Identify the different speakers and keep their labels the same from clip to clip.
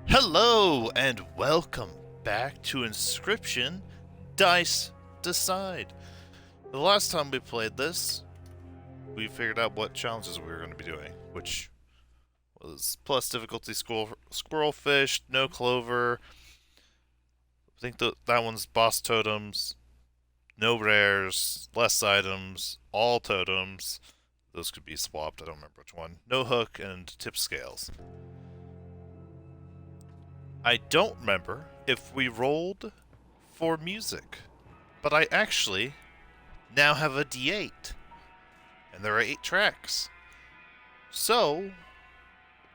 Speaker 1: Hello and welcome back to Inscryption Dice Decide. The last time we played this, we figured out what challenges we were going to be doing, which was plus difficulty squirrelfish, no clover. I think that one's boss totems, no rares, less items, all totems. Those could be swapped, I don't remember which one. No hook and tip scales. I don't remember if we rolled for music, but I actually now have a D8, and there are 8 tracks. So,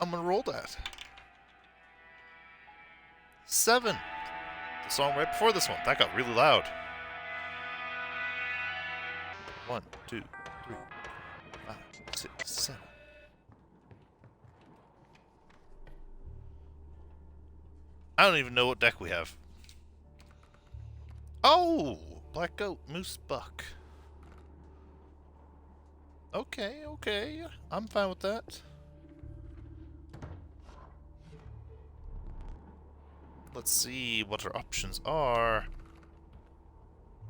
Speaker 1: I'm gonna roll that. 7. The song right before this one. That got really loud. 1, 2, 3, 4, 5, 6, 7. I don't even know what deck we have. Oh! Black Goat, Moose Buck. Okay. I'm fine with that. Let's see what our options are.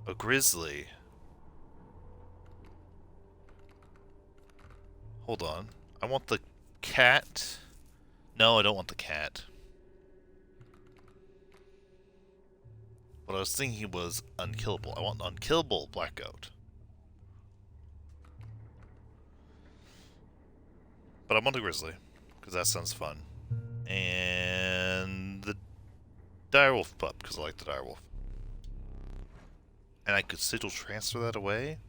Speaker 1: A Grizzly. Hold on. I want the cat. No, I don't want the cat. What I was thinking was unkillable. I want unkillable Black Goat. But I want a Grizzly, because that sounds fun. And the Direwolf Pup, because I like the Direwolf. And I could sigil transfer that away.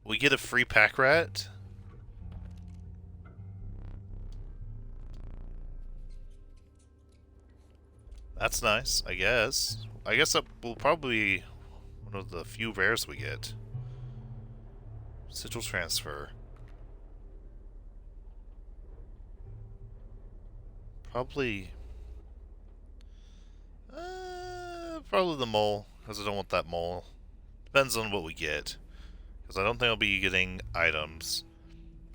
Speaker 1: We get a free pack rat. That's nice, I guess. I guess that will probably be one of the few rares we get. Sigil transfer. Probably the mole, because I don't want that mole. Depends on what we get, because I don't think I'll be getting items.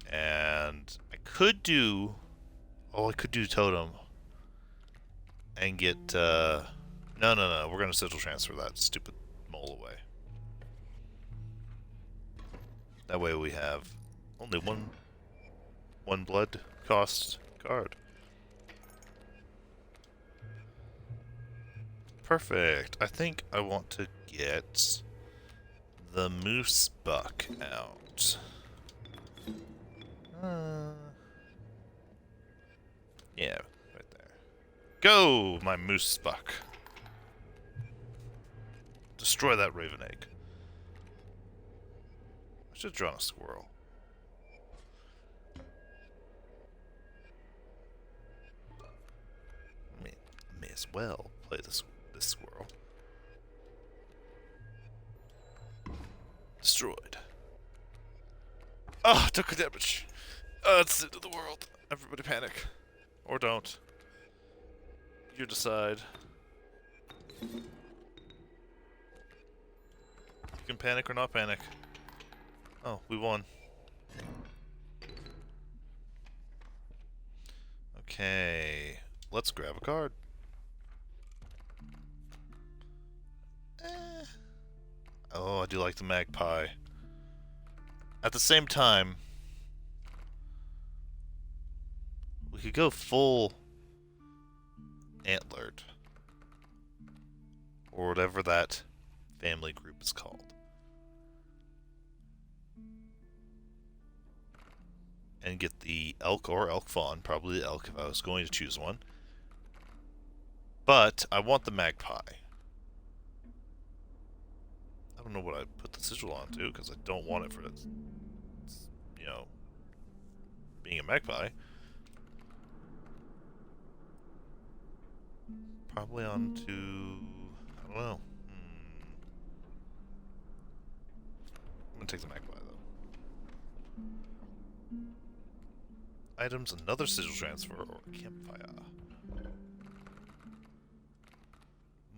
Speaker 1: And I could do... Oh, I could do totem. And get, No, we're gonna sigil transfer that stupid mole away. That way we have only one blood cost card. Perfect. I think I want to get the Moose Buck out. Yeah, right there. Go, my Moose Buck. Destroy that Raven Egg. I should have drawn a squirrel. May as well play this squirrel. Destroyed. Ah, took a damage. It's the end of the world. Everybody panic. Or don't. You decide. You can panic or not panic. Oh, we won. Okay. Let's grab a card. Oh, I do like the magpie. At the same time, we could go full antlered. Or whatever that family group is called. And get the elk or elk fawn, probably the elk if I was going to choose one. But I want the magpie. I don't know what I put the sigil on to, because I don't want it for its, being a magpie. Probably onto... I don't know. I'm gonna take the magpie, though. Items, another sigil transfer, or campfire.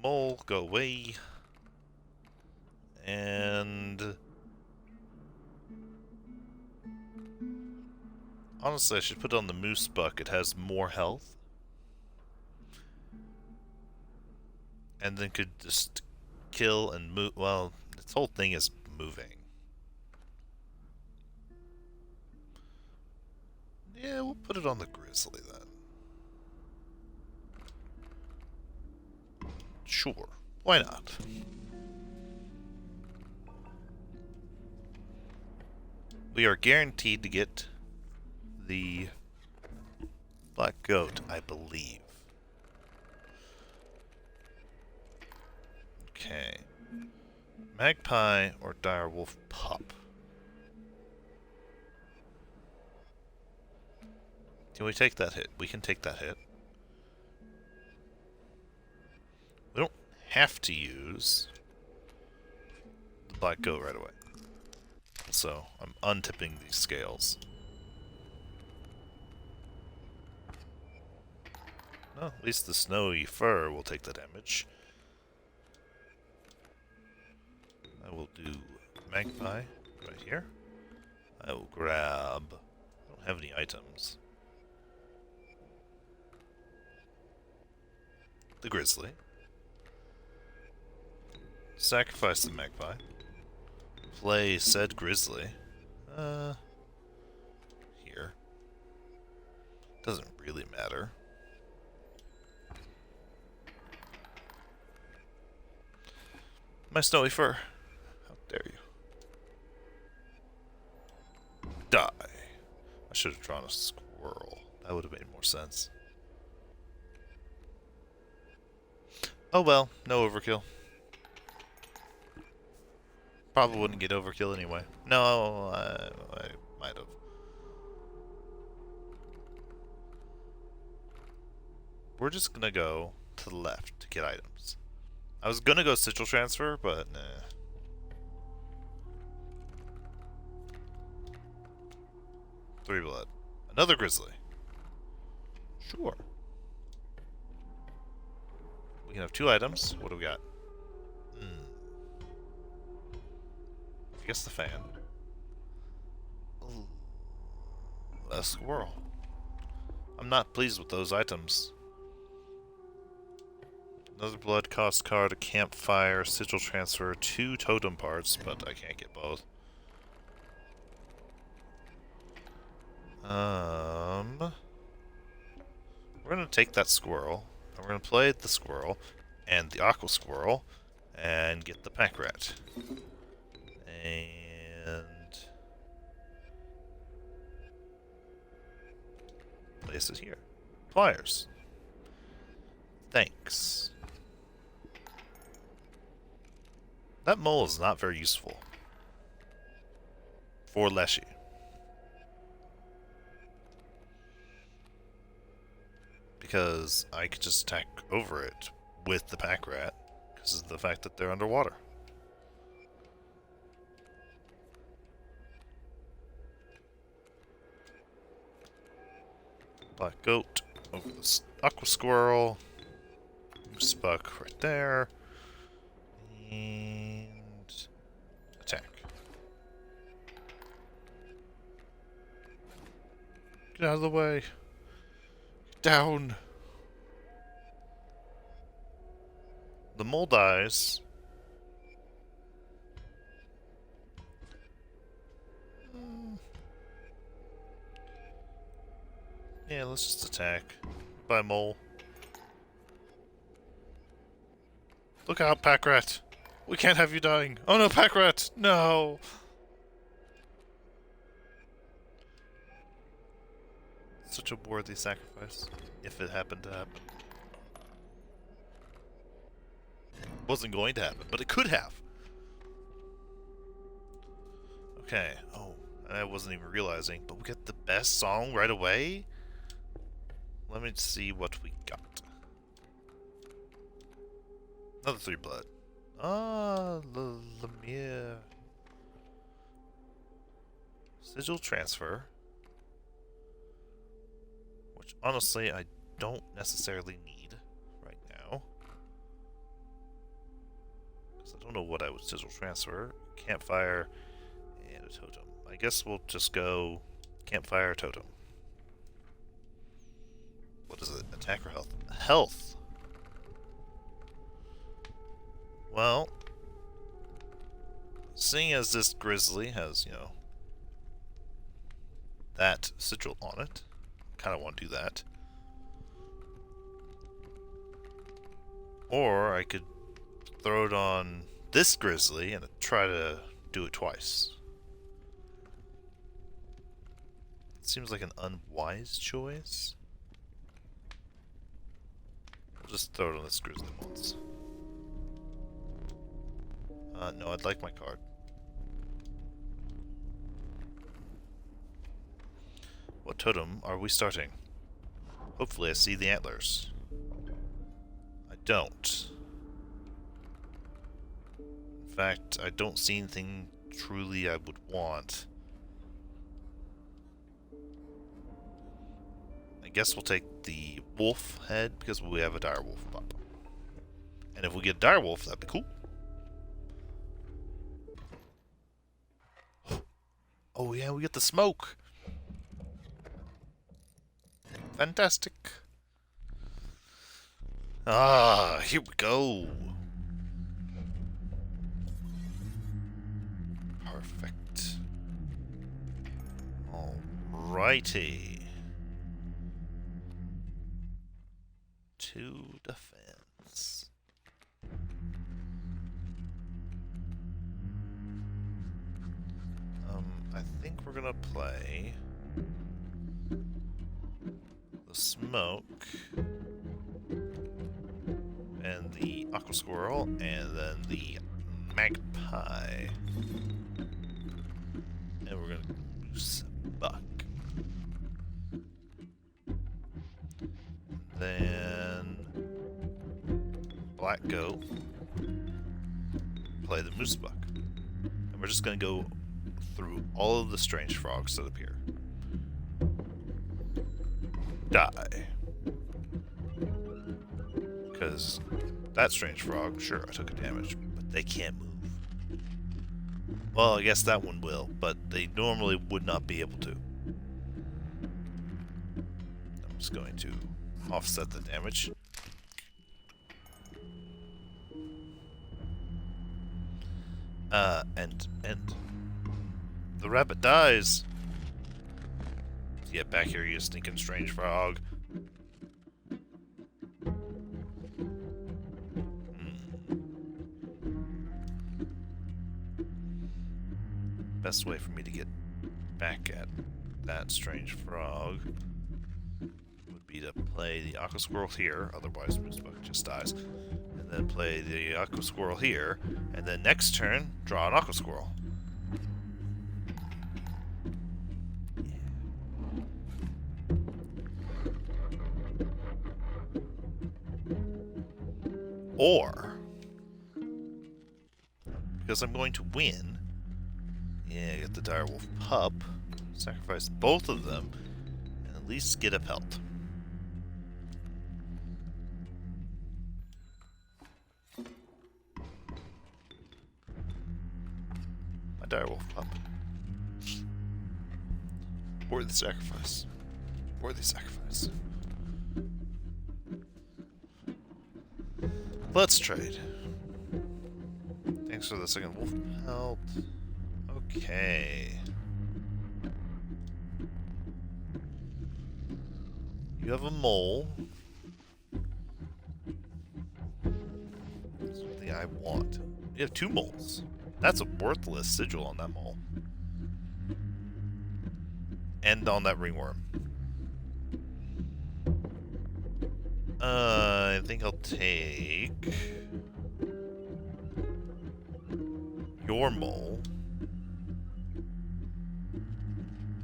Speaker 1: Mole, go away. And... honestly, I should put on the Moose Buck. It has more health. And then could just kill and move. Well, this whole thing is moving. Yeah, we'll put it on the grizzly then. Sure. Why not? We are guaranteed to get the black goat, I believe. Okay. Magpie or direwolf pup? Can we take that hit? We can take that hit. We don't have to use the black goat right away. So, I'm untipping these scales. Well, at least the snowy fur will take the damage. I will do magpie right here. I will grab... I don't have any items. The grizzly. Sacrifice the magpie. Play said grizzly. Here. Doesn't really matter. My snowy fur. How dare you. Die. I should have drawn a squirrel. That would have made more sense. Oh well, no overkill. Probably wouldn't get overkill anyway. No, I might have. We're just gonna go to the left to get items. I was gonna go sigil transfer, but nah. Three blood. Another grizzly. Sure. We can have 2 items. What do we got? I guess the fan. Ooh. A squirrel. I'm not pleased with those items. Another blood cost card, a campfire, sigil transfer, 2 totem parts, but I can't get both. We're gonna take that squirrel, and we're gonna play the squirrel and the aqua squirrel and get the pack rat. And place it here. Pliers. Thanks. That mole is not very useful for Leshy. Because I could just attack over it with the pack rat because of the fact that they're underwater. Black goat over the aqua squirrel. Spuck right there. And attack. Get out of the way. Get down. The mole dies. Yeah, let's just attack. Bye, mole. Look out, pack rat. We can't have you dying. Oh no, pack rat! No! Such a worthy sacrifice, if it happened to happen. Wasn't going to happen, but it could have. Okay, oh, I wasn't even realizing, but we got the best song right away? Let me see what we got. Another 3 blood. Ah, Lemire. Sigil transfer. Which, honestly, I don't necessarily need right now. Because I don't know what I would sigil transfer. Campfire and a totem. I guess we'll just go campfire, totem. What is it? Attack or health? Health! Well, seeing as this grizzly has, you know, that sigil on it, kind of want to do that. Or I could throw it on this grizzly and try to do it twice. It seems like an unwise choice. I'll just throw it on this grizzly once. No, I'd like my card. What totem are we starting? Hopefully I see the antlers. I don't. In fact, I don't see anything truly I would want. I guess we'll take the wolf head because we have a dire wolf pup. And if we get a dire wolf, that'd be cool. Oh yeah, we get the smoke. Fantastic. Ah, here we go. Perfect. Alrighty. 2 defense. I think we're gonna play the smoke and the aqua squirrel and then the magpie. And we're gonna use buck. Then black goat. Play the moose buck. And we're just gonna go through all of the strange frogs that appear. Die. Because that strange frog, sure, I took a damage, but they can't move. Well, I guess that one will, but they normally would not be able to. I'm just going to offset the damage. And the rabbit dies. Get back here, you stinking strange frog. Best way for me to get back at that strange frog would be to play the aqua squirrel here, otherwise Moosebug just dies. And then play the aqua squirrel here, and then next turn, draw an aqua squirrel. Or, because I'm going to win, yeah, get the direwolf pup, sacrifice both of them, and at least get a pelt. My direwolf pup. Worthy sacrifice. Worthy sacrifice. Let's trade. Thanks for the second wolf pelt. Okay. You have a mole. That's something I want. You have 2 moles. That's a worthless sigil on that mole. And on that ringworm. I think I'll take your mole.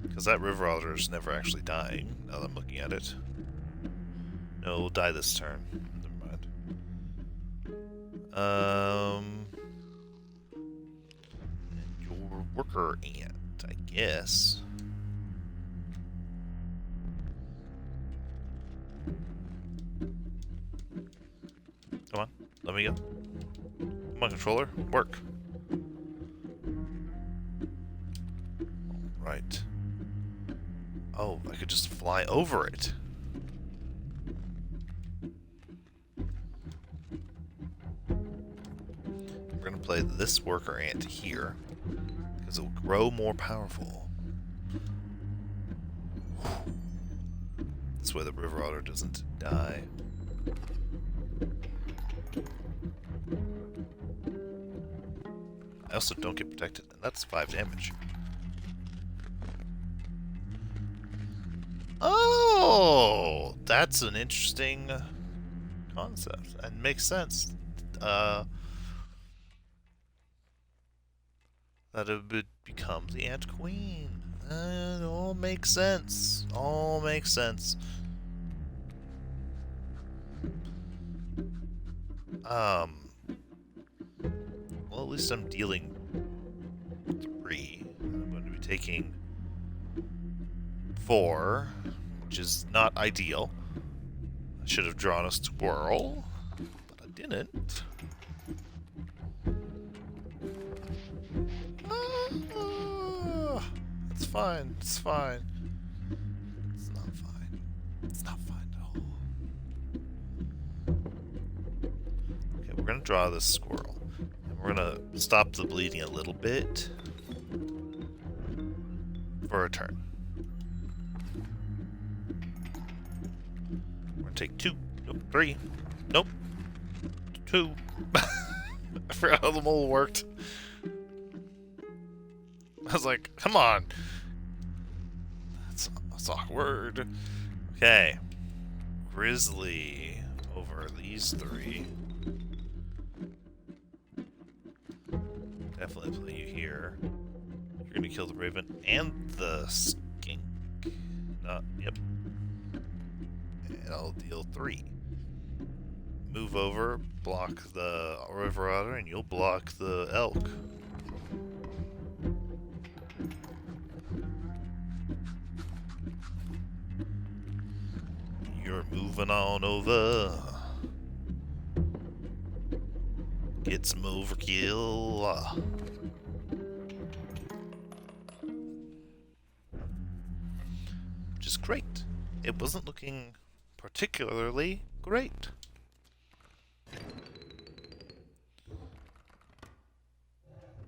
Speaker 1: Because that river otter is never actually dying, now that I'm looking at it. No, it'll die this turn. Never mind. And your worker ant, I guess. Come on, let me go. Come on, controller, work. Right. Oh, I could just fly over it. play this worker ant here, because it will grow more powerful. This way the river otter doesn't die. I also don't get protected, and that's 5 damage. Oh, that's an interesting concept, and makes sense. That it would become the Ant Queen. It all makes sense. All makes sense. Well, at least I'm dealing 3. I'm going to be taking 4, which is not ideal. I should have drawn a squirrel, but I didn't. It's fine. It's fine. It's not fine. It's not fine at all. Okay, we're gonna draw this squirrel. And we're gonna stop the bleeding a little bit for a turn. We're gonna take 2. Nope. 3. Nope. 2. I forgot how the mole worked. I was like, come on. That's awkward. Okay. Grizzly over these 3. Definitely play you here. You're gonna kill the raven and the skink. Yep. And I'll deal 3. Move over, block the river otter, and you'll block the elk. You're moving on over. Get some overkill. Which is great. It wasn't looking particularly great.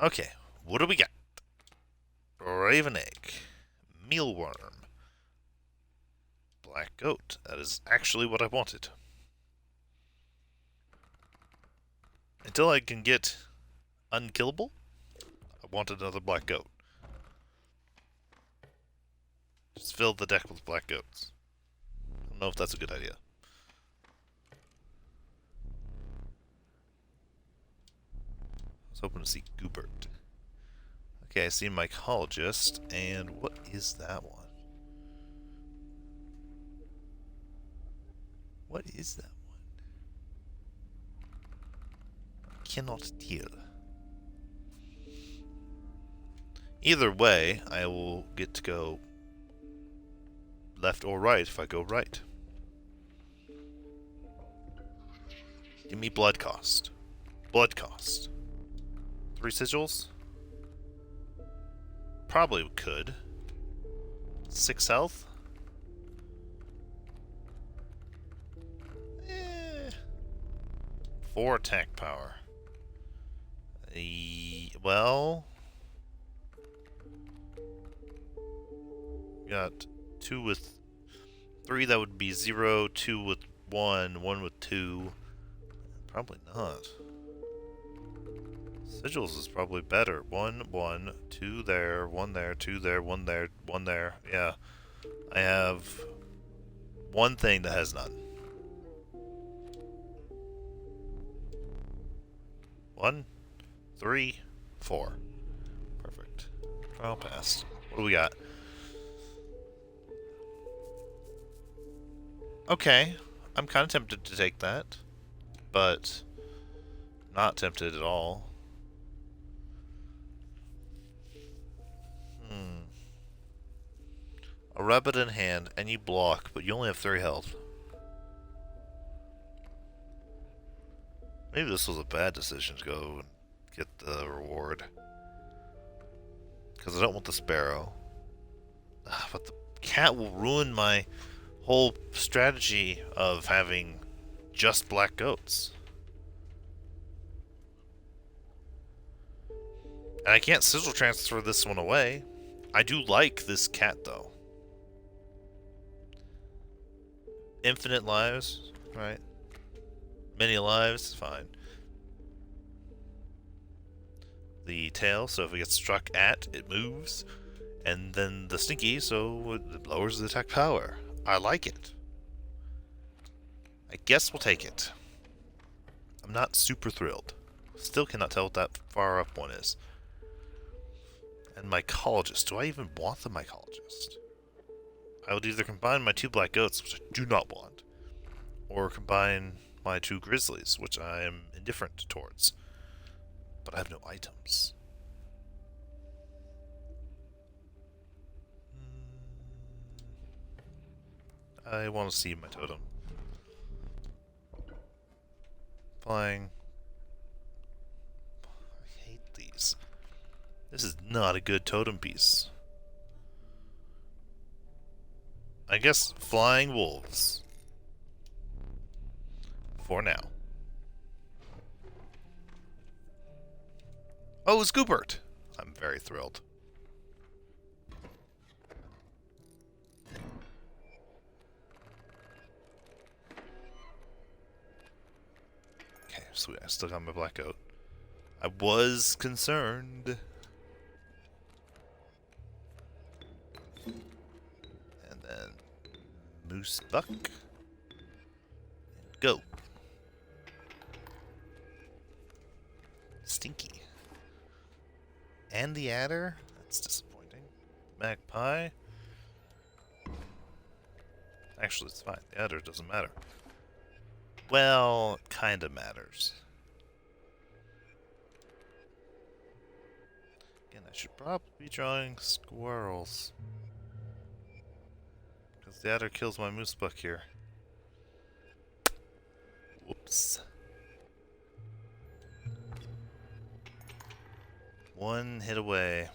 Speaker 1: Okay, what do we got? Raven egg. Mealworm. Black goat. That is actually what I wanted. Until I can get unkillable, I wanted another black goat. Just fill the deck with black goats. I don't know if that's a good idea. I was hoping to see Goobert. Okay, I see mycologist, and what is that one? What is that one? I cannot tell. Either way, I will get to go left or right if I go right. Give me blood cost. Blood cost. 3 sigils? Probably could. 6 health? 4 attack power. Well... got 2 with 3, that would be 0, 2 with 1, 1 with 2. Probably not. Sigils is probably better. 1, 1, 2 there, 1 there, 2 there, 1 there, 1 there. Yeah. I have 1 thing that has none. 1, 3, 4. Perfect. Trial passed. What do we got? Okay. I'm kind of tempted to take that, but not tempted at all. A rabbit in hand, and you block, but you only have 3 health. Maybe this was a bad decision to go and get the reward. Because I don't want the sparrow. But the cat will ruin my whole strategy of having just black goats. And I can't sigil transfer this one away. I do like this cat, though. Infinite lives, right? Many lives, fine. The tail, so if it gets struck at, it moves. And then the stinky, so it lowers the attack power. I like it. I guess we'll take it. I'm not super thrilled. Still cannot tell what that far up one is. And mycologist. Do I even want the mycologist? I would either combine my 2 black goats, which I do not want, or combine my 2 grizzlies, which I am indifferent towards. But I have no items. I want to see my totem. Flying. I hate these. This is not a good totem piece. I guess flying wolves. For now. Oh, it's Goobert! I'm very thrilled. Okay, sweet. I still got my black goat. I was concerned. And then moose buck. Go. Stinky. And the adder? That's disappointing. Magpie. Actually, it's fine. The adder doesn't matter. Well, it kinda matters. Again, I should probably be drawing squirrels. Because the adder kills my moose buck here. Whoops. One hit away.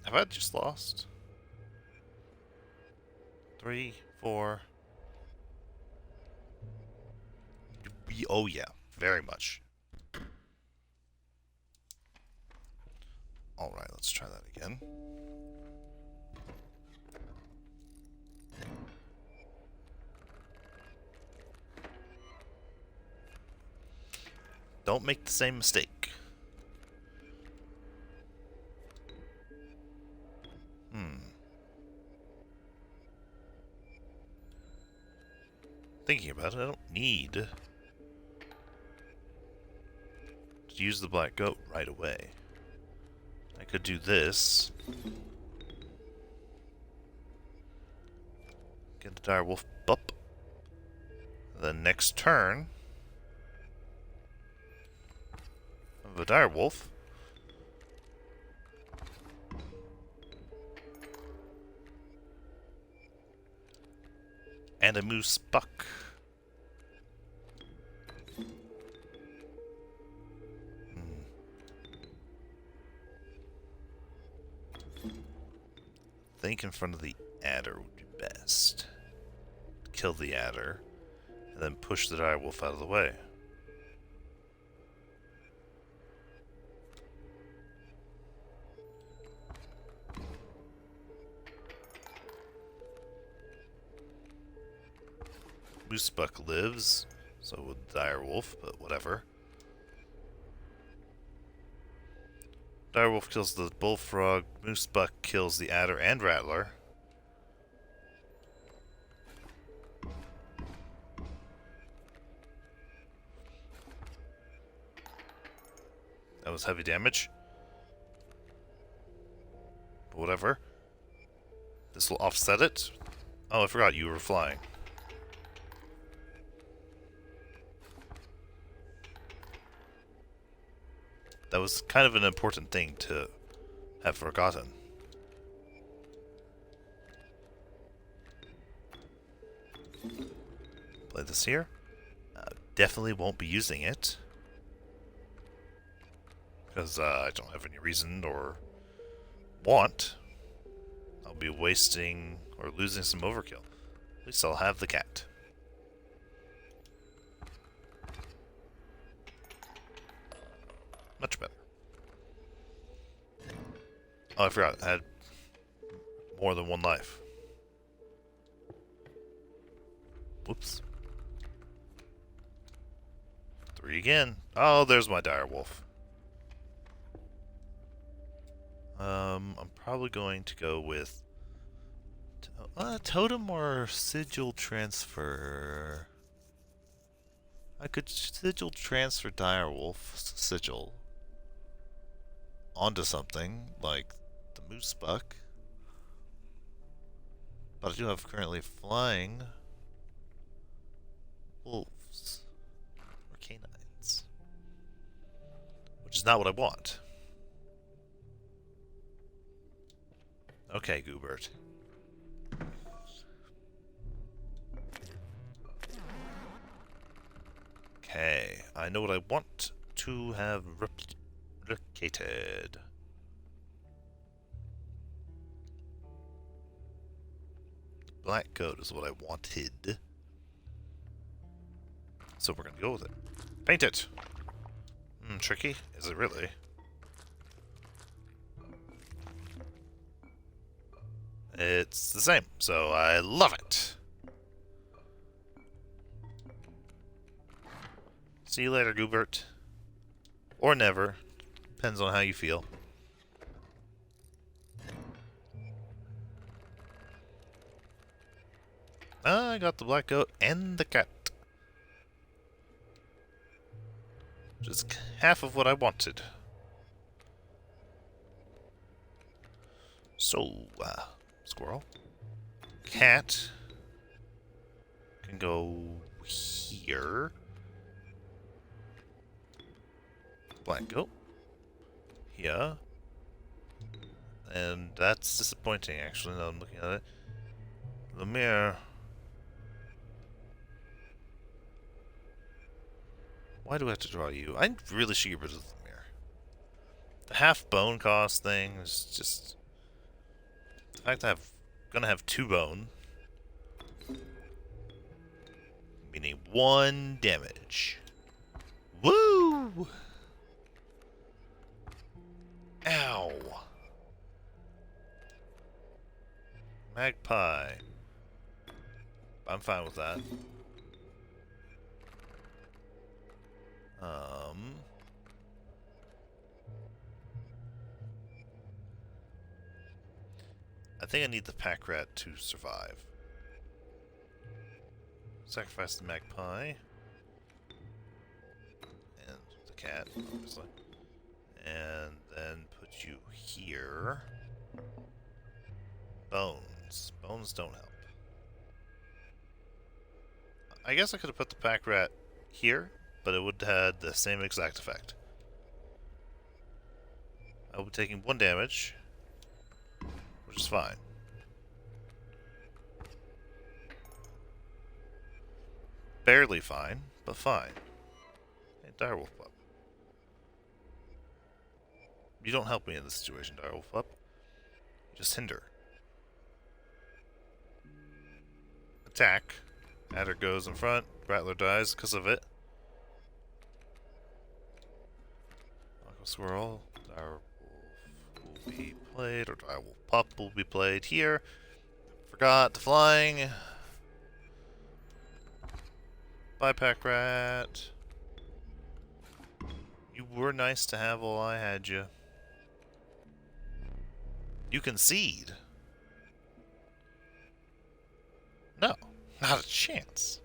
Speaker 1: Have I just lost? 3, 4. Oh yeah, very much. Alright, let's try that again. Don't make the same mistake. Thinking about it, I don't need to use the black goat right away. I could do this. Get the dire wolf up. The next turn of a dire wolf. And a moose buck. I think in front of the adder would be best. Kill the adder, and then push the dire wolf out of the way. Moosebuck lives, so would Direwolf, but whatever. Direwolf kills the bullfrog, Moosebuck kills the adder and rattler. That was heavy damage. But whatever. This will offset it. Oh, I forgot you were flying. That was kind of an important thing to have forgotten. Play this here. Definitely won't be using it. Because I don't have any reason or want. I'll be wasting or losing some overkill. least I'll have the cat. Much better. Oh, I forgot. I had more than one life. Whoops. 3 again. Oh, there's my dire wolf. I'm probably going to go with totem or sigil transfer. I could sigil transfer direwolf sigil onto something like the moose buck, but I do have currently flying wolves or canines, which is not what I want. Okay, Goobert. Okay, I know what I want to have replicated. Black goat is what I wanted. So we're gonna go with it. Paint it! Tricky? Is it really? It's the same, so I love it! See you later, Goobert. Or never. Depends on how you feel. I got the black goat and the cat. Just half of what I wanted. So, squirrel. Cat can go here. Black goat. Yeah. And that's disappointing, actually, now I'm looking at it. Lemire. Why do I have to draw you? I really should get rid of Lemire. The half bone cost thing is just... The fact that I'm gonna have 2 bone. Meaning 1 damage. Woo! Ow! Magpie. I'm fine with that. I think I need the pack rat to survive. Sacrifice the magpie. And the cat, obviously. And then put you here. Bones. Bones don't help. I guess I could have put the pack rat here, but it would have had the same exact effect. I will be taking 1 damage, which is fine. Barely fine, but fine. Hey, direwolf pup. You don't help me in this situation, direwolf pup. You just hinder. Attack. Adder goes in front. Rattler dies because of it. Squirrel. Direwolf will be played, or direwolf pup will be played here. Forgot the flying. Bye, pack rat. You were nice to have while I had you. You concede. No, not a chance.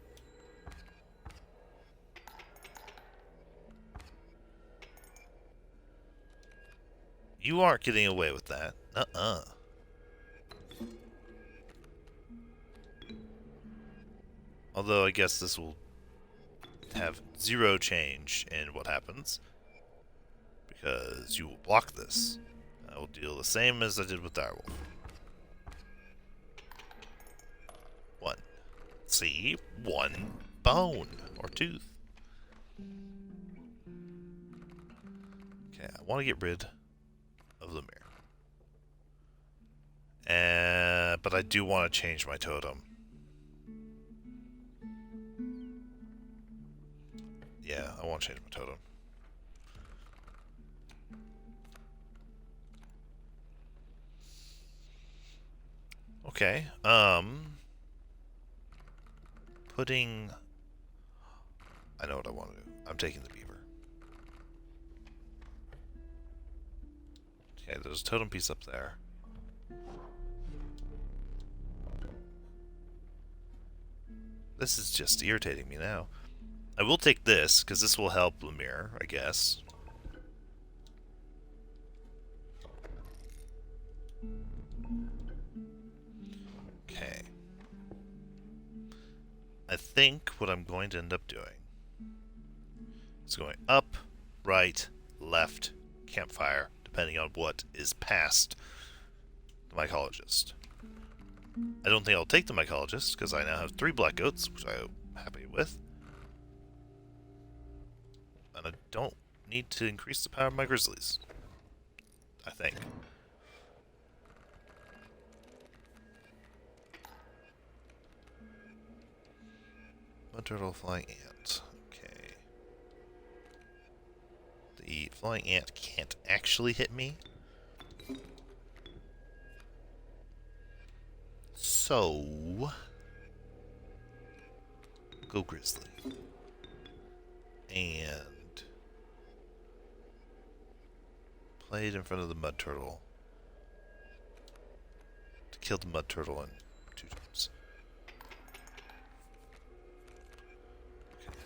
Speaker 1: You aren't getting away with that. Although I guess this will have 0 change in what happens. Because you will block this. I will deal the same as I did with direwolf. 1. See? 1 bone. Or tooth. Okay, I want to get rid of Lemire. But I do want to change my totem. want to change my totem. Okay, putting... I know what I want to do. I'm taking the beaver. Okay, there's a totem piece up there. This is just irritating me now. I will take this, because this will help Lemire, I guess. Okay. I think what I'm going to end up doing is going up, right, left, campfire, depending on what is past the mycologist. I don't think I'll take the mycologist, because I now have 3 black goats, which I'm happy with. And I don't need to increase the power of my grizzlies. I think. Mud turtle, flying ant. Okay. The flying ant can't actually hit me. So... go grizzly. And... play it in front of the mud turtle. To kill the mud turtle in 2 turns. Okay.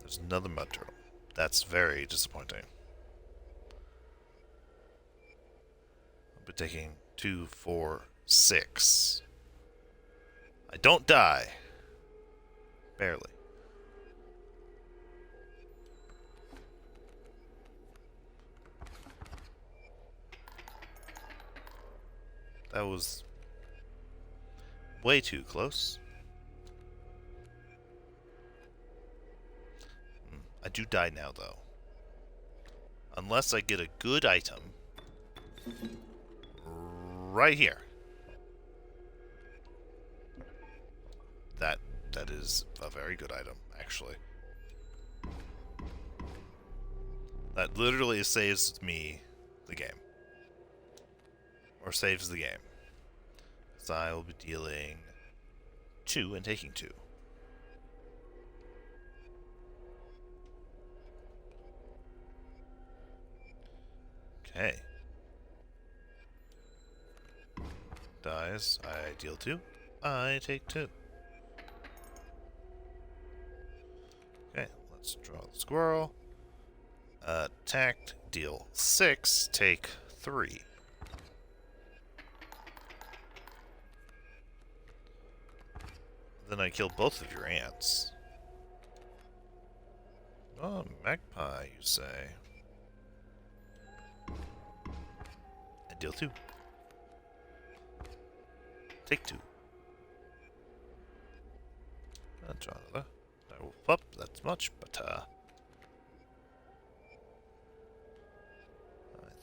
Speaker 1: There's another mud turtle. That's very disappointing. I'll be taking 2, 4, 6. I don't die. Barely. That was way too close. I do die now, though. Unless I get a good item. Right here. That is a very good item, actually. That literally saves me the game. Or saves the game. So I will be dealing 2 and taking 2. Okay. Dies. I deal 2. I take 2. Okay, let's draw the squirrel. Attacked, deal 6, take 3. Then I kill both of your ants. Oh, magpie, you say? And deal 2. Take 2. I'll draw another. I will up, that's much, but I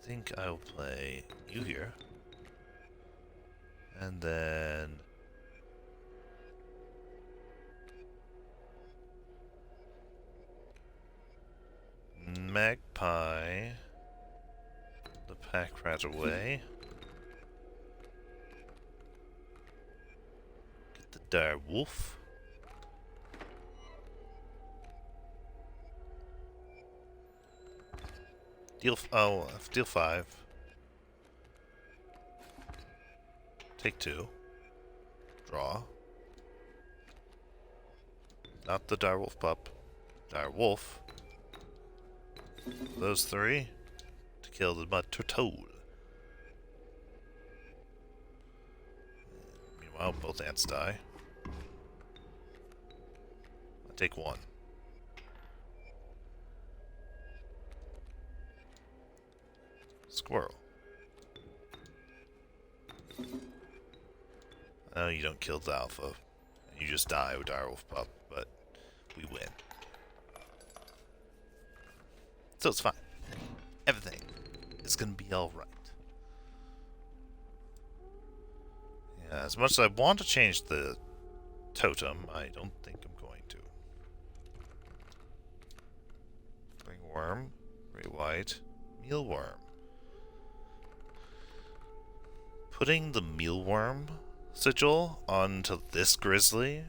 Speaker 1: think I'll play you here. And then magpie the pack rat away. Get the dire wolf. Deal deal 5. Take 2. Draw. Not the dire wolf pup. Dire wolf. Those 3 to kill the mud turtle. Meanwhile, both ants die. I take 1. Squirrel. I know you don't kill the alpha. You just die with direwolf pup, but we win. So it's fine. Everything is gonna be alright. Yeah, as much as I want to change the totem, I don't think I'm going to. ringworm, great white, mealworm. Putting the mealworm sigil onto this grizzly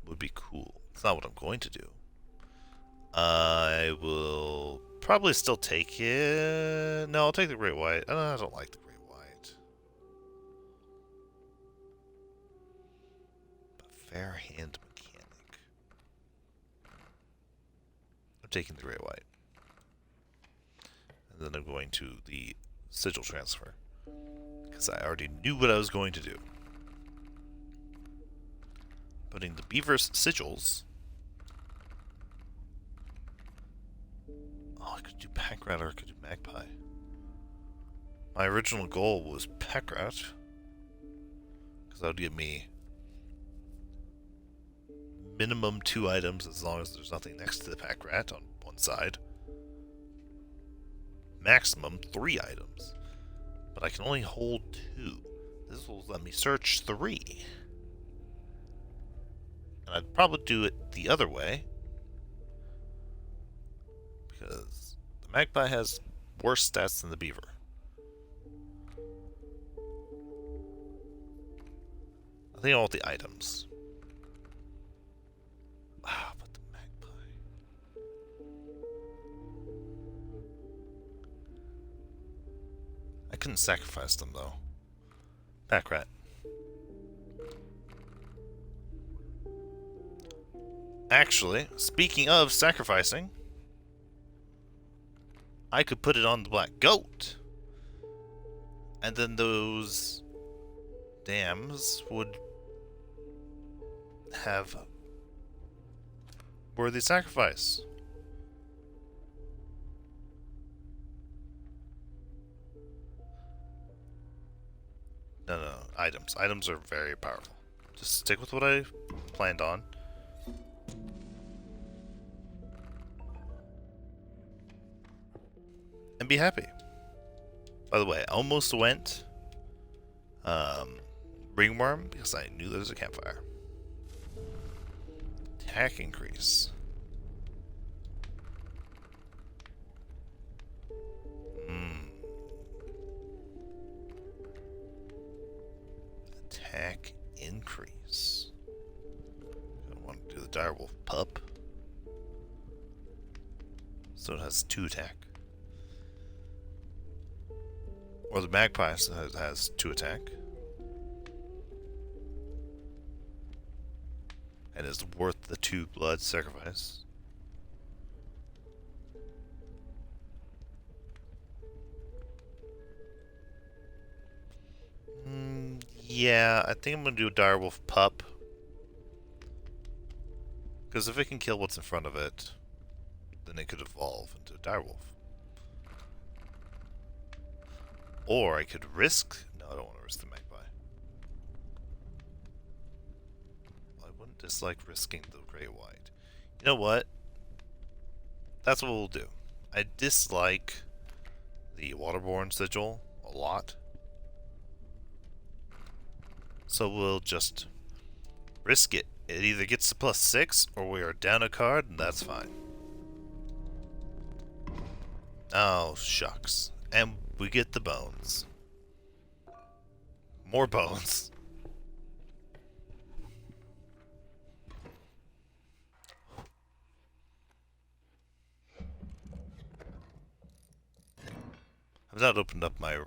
Speaker 1: would be cool. It's not what I'm going to do. I will probably still take it. No, I'll take the great white. I don't like the great white. Fair hand mechanic. I'm taking the great white. And then I'm going to the sigil transfer. Because I already knew what I was going to do. Putting the beaver's sigils. Oh, I could do pack rat or I could do magpie. My original goal was pack rat. Because that would give me minimum 2 items as long as there's nothing next to the pack rat on one side. Maximum 3 items. But I can only hold 2. This will let me search 3. And I'd probably do it the other way. Because the magpie has worse stats than the beaver. I think I want the items. Ah, but the magpie. I couldn't sacrifice them though. Pack rat. Actually, speaking of sacrificing, I could put it on the black goat. And then those dams would have worthy sacrifice. No, items. Items are very powerful. Just stick with what I planned on. And be happy. By the way, I almost went ringworm because I knew there was a campfire. Attack increase. Attack increase. I want to do the direwolf pup. So it has 2 attack. Or the magpie has 2 attack. And is worth the 2 blood sacrifice. Yeah, I think I'm going to do a direwolf pup. Because if it can kill what's in front of it, then it could evolve into a direwolf. Or I could risk... No, I don't want to risk the magpie. I wouldn't dislike risking the great white. You know what? That's what we'll do. I dislike the waterborne sigil a lot. So we'll just risk it. It either gets to +6 or we are down a card, and that's fine. Oh, shucks. And we get the bones. More bones. I've not opened up my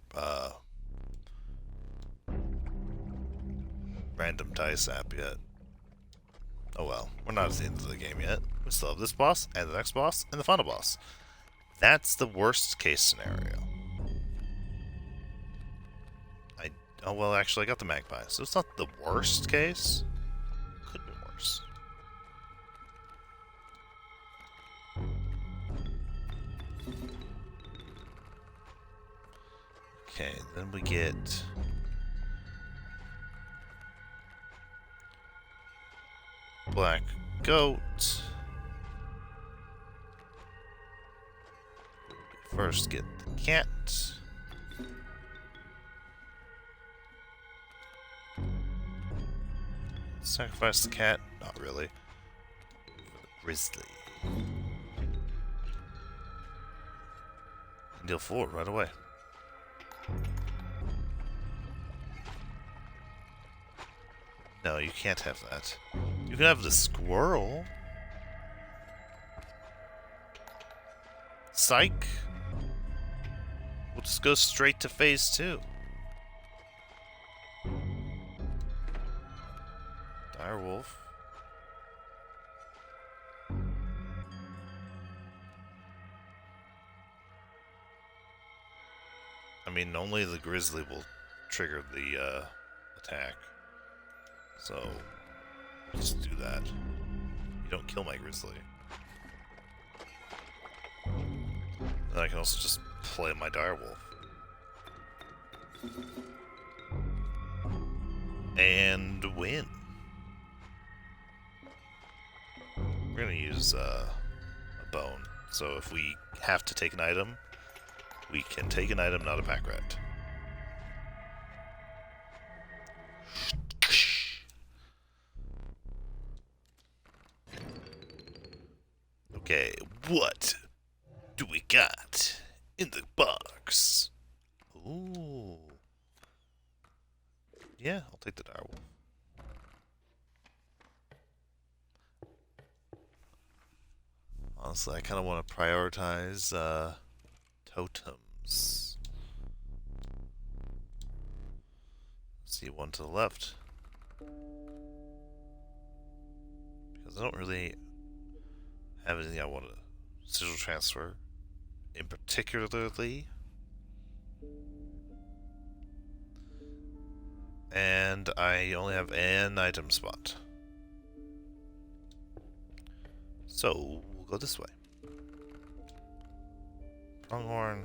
Speaker 1: random dice app yet. Oh well, we're not at the end of the game yet. We still have this boss, and the next boss, and the final boss. That's the worst case scenario. Oh well, actually I got the magpie, so it's not the worst case. Could be worse. Okay, then we get... black goat. First get the cat. Sacrifice the cat? Not really. For the grizzly. Deal 4 right away. No, you can't have that. You can have the squirrel. Psych. We'll just go straight to phase 2. Direwolf. I mean, only the grizzly will trigger the attack. So, just do that. You don't kill my grizzly. Then I can also just play my direwolf. And win. We're gonna use a bone. So if we have to take an item, we can take an item, not a pack rat. Okay, what do we got in the box? Ooh. Yeah, I'll take the direwolf. Honestly, I kind of want to prioritize totems. See one to the left. Because I don't really have anything I want to sigil transfer in particularly. And I only have an item spot. So we'll go this way. Pronghorn,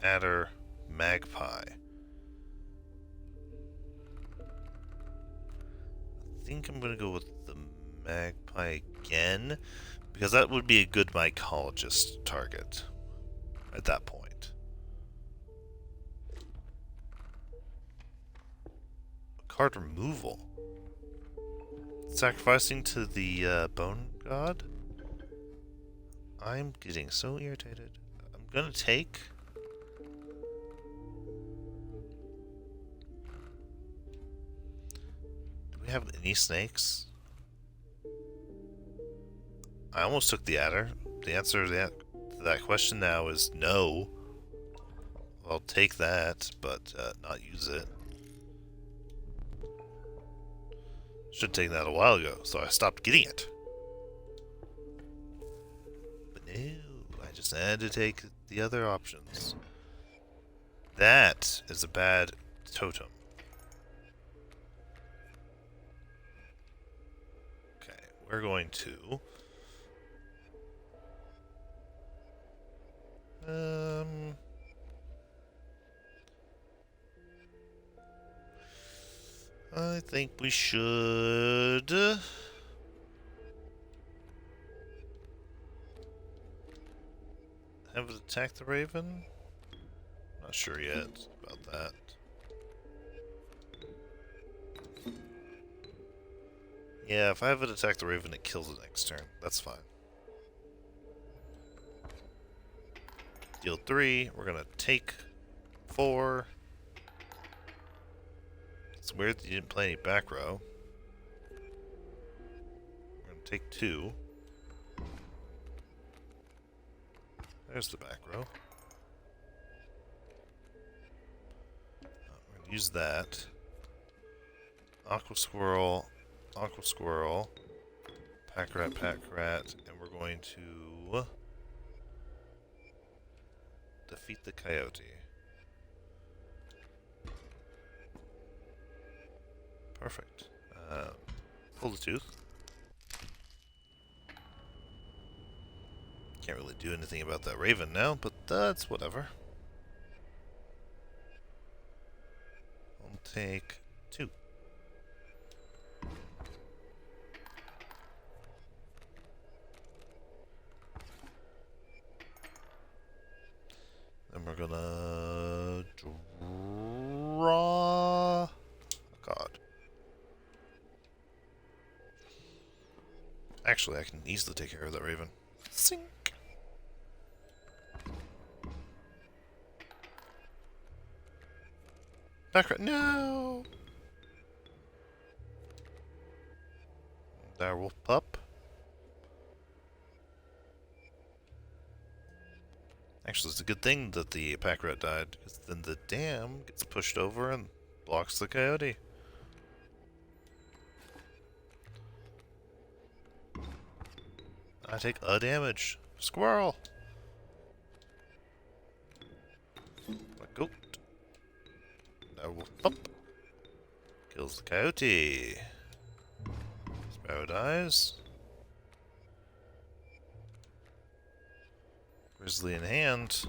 Speaker 1: adder, magpie. I think I'm gonna go with the magpie again, because that would be a good mycologist target at that point. Card removal. Sacrificing to the bone god? I'm getting so irritated. I'm gonna take... Do we have any snakes? I almost took the adder. The answer to that question now is no. I'll take that, but not use it. Should have taken that a while ago, so I stopped getting it. But no, I just had to take the other options. That is a bad totem. Okay, we're going to... I think we should have it attack the raven. Not sure yet about that. Yeah, if I have it attack the raven, it kills it next turn. That's fine. Deal 3. We're gonna take 4. It's weird that you didn't play any back row. We're gonna take 2. There's the back row. We're gonna use that. Aqua squirrel, pack rat, and we're going to defeat the coyote. Perfect. Pull the tooth. Can't really do anything about that raven now, but that's whatever. I'll take 2. Then we're gonna draw a card. Actually, I can easily take care of that raven. Sink. pack rat. No! Direwolf pup. Actually, it's a good thing that the pack rat died, because then the dam gets pushed over and blocks the coyote. I take a damage. Squirrel! A goat. Direwolf pup. Kills the coyote. Sparrow dies. Grizzly in hand.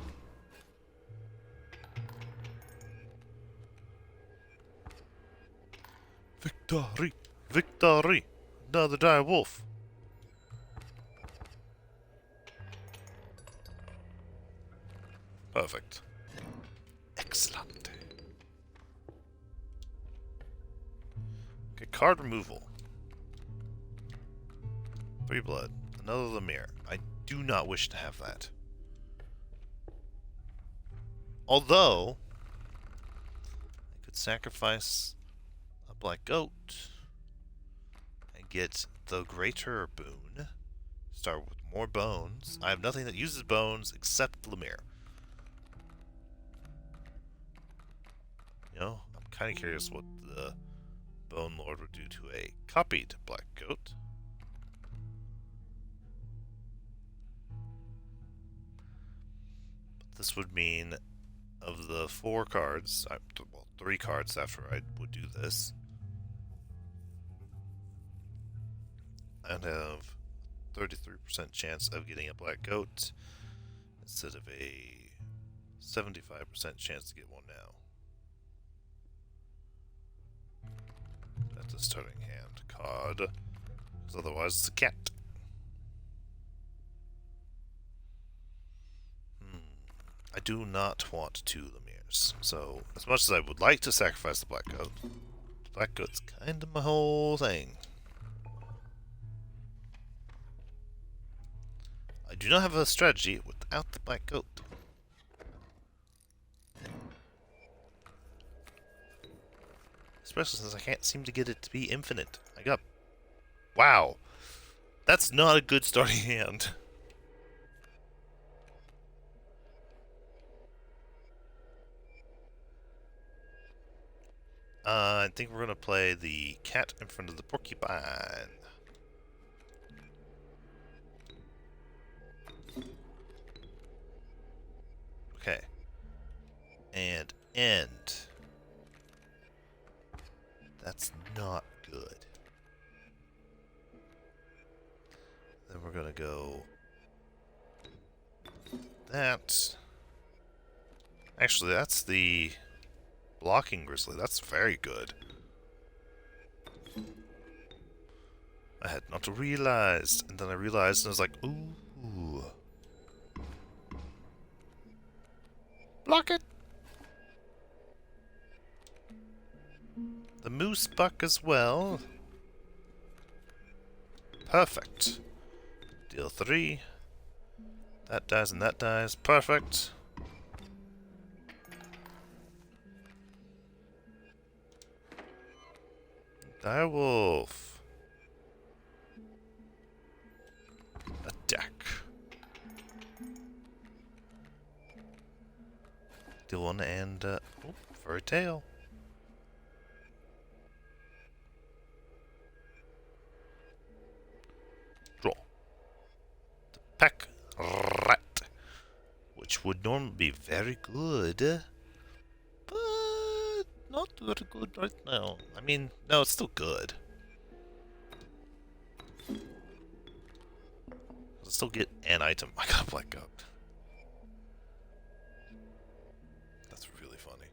Speaker 1: Victory! Victory! Another dire wolf. Perfect. Excellent. Okay, card removal. 3 blood. Another Lemire. I do not wish to have that. Although, I could sacrifice a black goat and get the greater boon. Start with more bones. I have nothing that uses bones except Lemire. You know, I'm kind of curious what the Bone Lord would do to a copied black goat. But this would mean, of the 4 cards, well, 3 cards after I would do this, I'd have 33% chance of getting a black goat instead of a 75% chance to get one now. That's a starting hand card, because otherwise it's a cat. I do not want 2 Lemire's, so as much as I would like to sacrifice the black goat, the black goat's kind of my whole thing. I do not have a strategy without the black goat. Especially since I can't seem to get it to be infinite. I got... Wow! That's not a good starting hand. I think we're gonna play the cat in front of the porcupine. Okay. And end. That's not good. Then we're gonna go... that. Actually, that's the... blocking grizzly. That's very good. I had not realized, and then I realized, and I was like, ooh. Block it! The moose buck as well. Perfect. Deal 3. That dies and that dies. Perfect. Direwolf. Attack. Deal 1 and, oh, furry tail. Draw. The pack rat. Which would normally be very good. But not very good right now. I mean, no, it's still good. I'll still get an item. I got a black goat. That's really funny.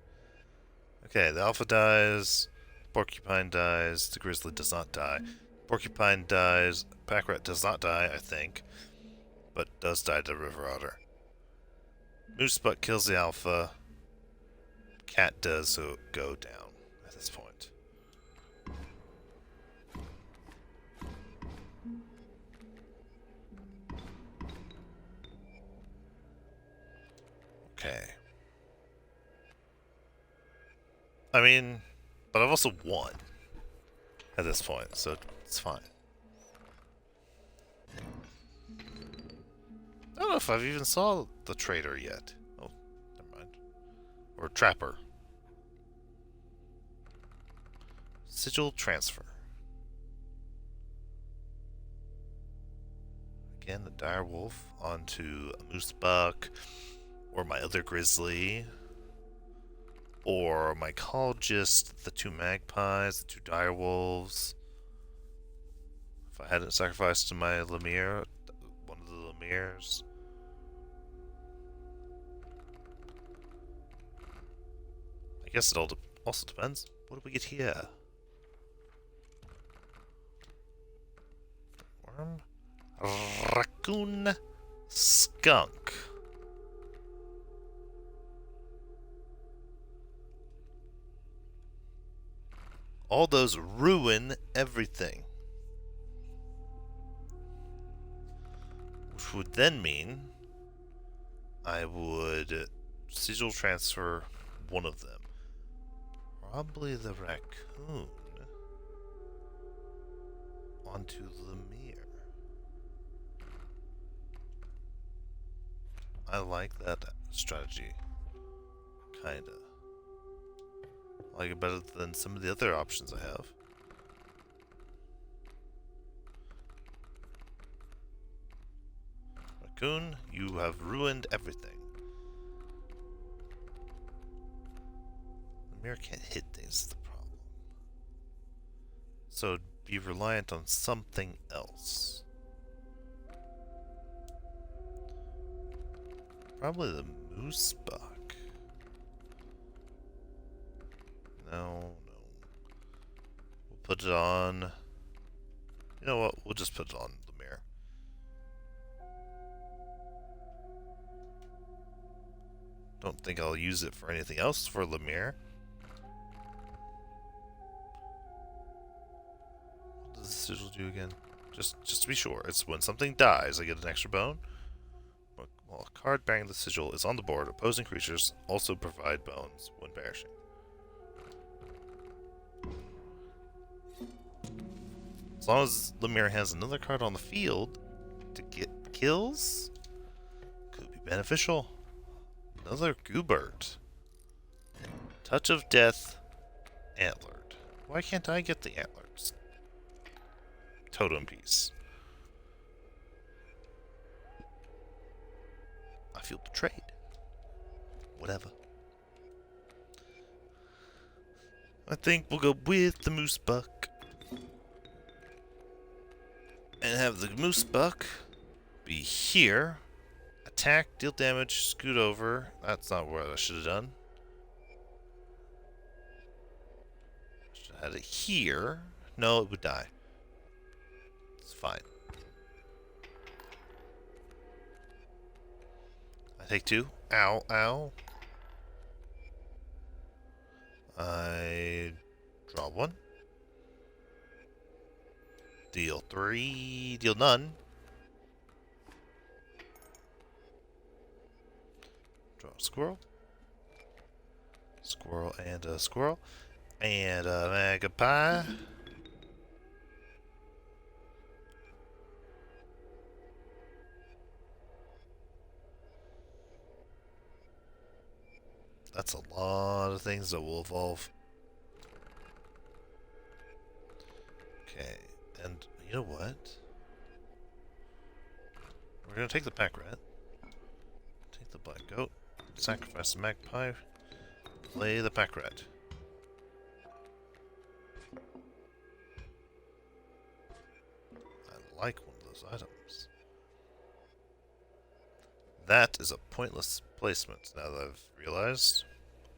Speaker 1: Okay, the alpha dies. Porcupine dies. The grizzly does not die. Porcupine dies. Pack rat does not die, I think. But does die to river otter. Moose buck kills the alpha. Cat does so go down at this point. Okay. I mean, but I've also won at this point, so it's fine. I don't know if I've even saw the trader yet. Oh, never mind. Or trapper. Sigil transfer. Again, the dire wolf onto a moose buck, or my other grizzly, or my just the two magpies, the two dire wolves. If I hadn't sacrificed to my Lemire, one of the Lemires. I guess it all also depends. What do we get here? Worm? Raccoon? Skunk. All those ruin everything. Which would then mean I would sigil transfer one of them. Probably the raccoon onto Lemire. I like that strategy. Kinda. I like it better than some of the other options I have. Raccoon, you have ruined everything. The mirror can't hit things is the problem. So be reliant on something else. Probably the moose buck. No. We'll put it on... You know what? We'll just put it on Lemire. Don't think I'll use it for anything else for Lemire. What does the sigil do again? Just to be sure, it's when something dies, I get an extra bone. While a card bearing the sigil is on the board, opposing creatures also provide bones when perishing. As long as Lemire has another card on the field to get kills, could be beneficial. Another Goobert. Touch of Death, Antlered. Why can't I get the antlers? Totem piece. I feel betrayed. Whatever. I think we'll go with the moose buck. And have the moose buck be here. Attack, deal damage, scoot over. That's not what I should have done. Should have had it here. No, it would die. It's fine. I take two. Ow, ow. I draw one. Deal three. Deal none. Draw a squirrel. Squirrel and a squirrel. And a magpie. That's a lot of things that will evolve. Okay, and you know what? We're gonna take the pack rat. Take the black goat. Sacrifice the magpie. Play the pack rat. I like one of those items. That is a pointless placement, now that I've realized.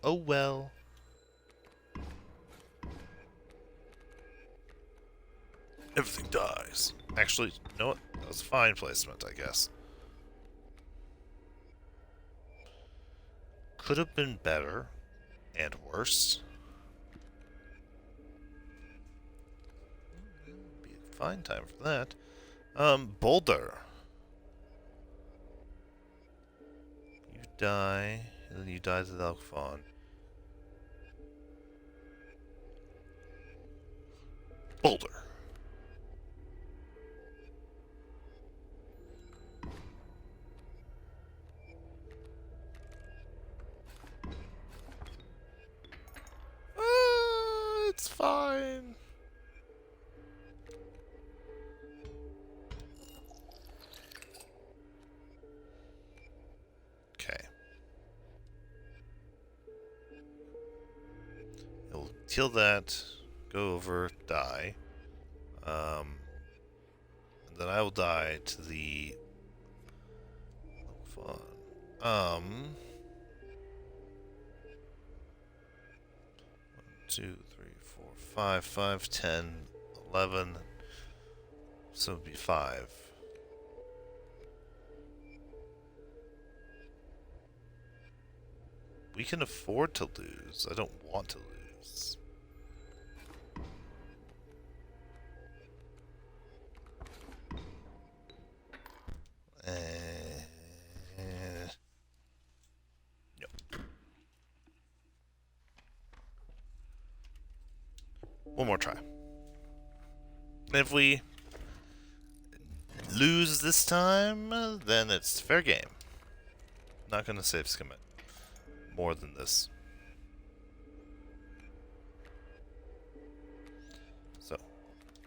Speaker 1: Oh well. Everything dies. Actually, you know what? That was a fine placement, I guess. Could have been better and worse. Be a fine time for that. Boulder. You die, and then you die to the Alphon. He'll kill that, go over, die. And then I will die to the... Oh, fun. 2, 3, 4, 5, 5, 10, 11. So it'd be 5. We can afford to lose. I don't want to lose. Nope. One more try. And if we lose this time, then it's fair game. Not gonna save skim it more than this. So,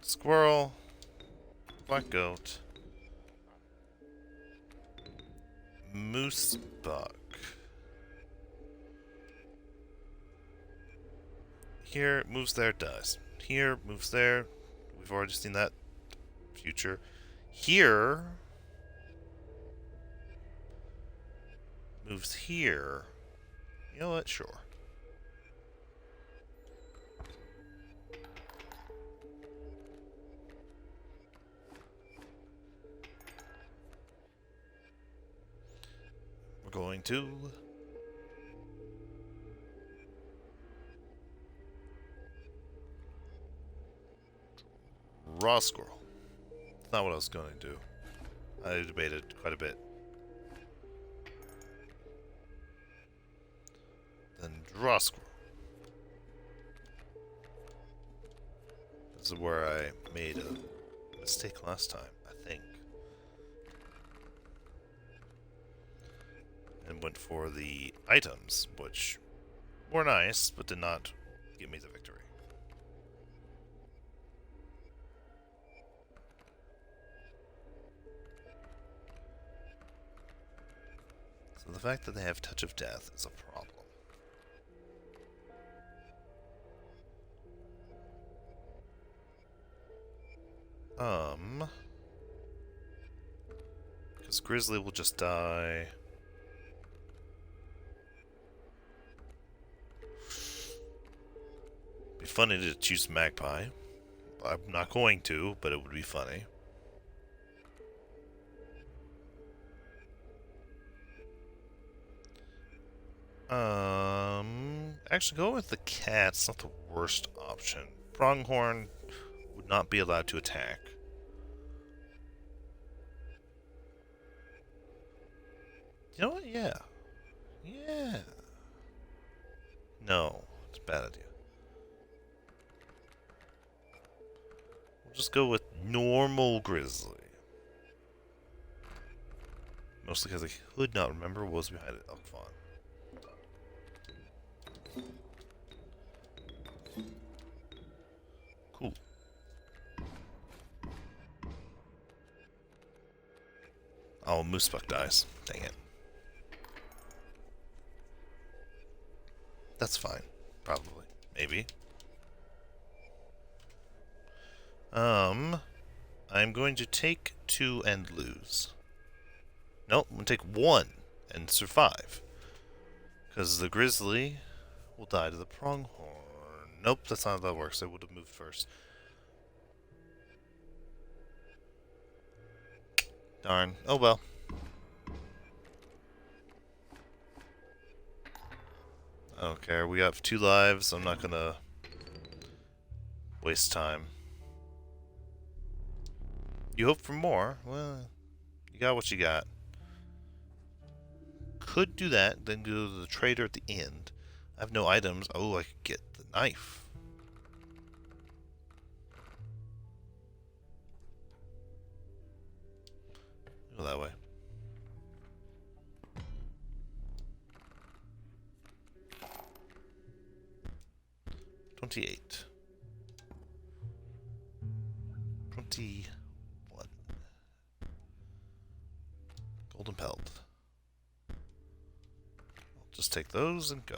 Speaker 1: squirrel, black goat, moose buck. Here, moves there, dies. Here, moves there. We've already seen that. Future. Here, moves here. You know what? Sure. We're going to raw squirrel. That's not what I was going to do. I debated quite a bit. Then draw squirrel. This is where I made a mistake last time, I think. And went for the items, which were nice, but did not give me the victory. So the fact that they have Touch of Death is a problem. Because Grizzly will just die. Be funny to choose Magpie. I'm not going to, but it would be funny. Actually, go with the cat's not the worst option. Pronghorn would not be allowed to attack. You know what? Yeah. Yeah. No, it's a bad idea. We'll just go with normal Grizzly. Mostly because I could not remember what was behind it. Elk Fawn. Cool. Oh, Moosebuck dies. Dang it. That's fine. Probably. Maybe. I'm going to take 2 and lose. Nope, I'm going to take 1 and survive. Because the Grizzly will die to the Pronghorn. Nope, that's not how that works. I would have moved first. Darn. Oh well. I don't care. We have 2 lives. I'm not gonna waste time. You hope for more? Well, you got what you got. Could do that, then go to the trader at the end. I have no items. Oh, I could get the knife. Go that way. $28. 21. Golden pelt. I'll just take those and go.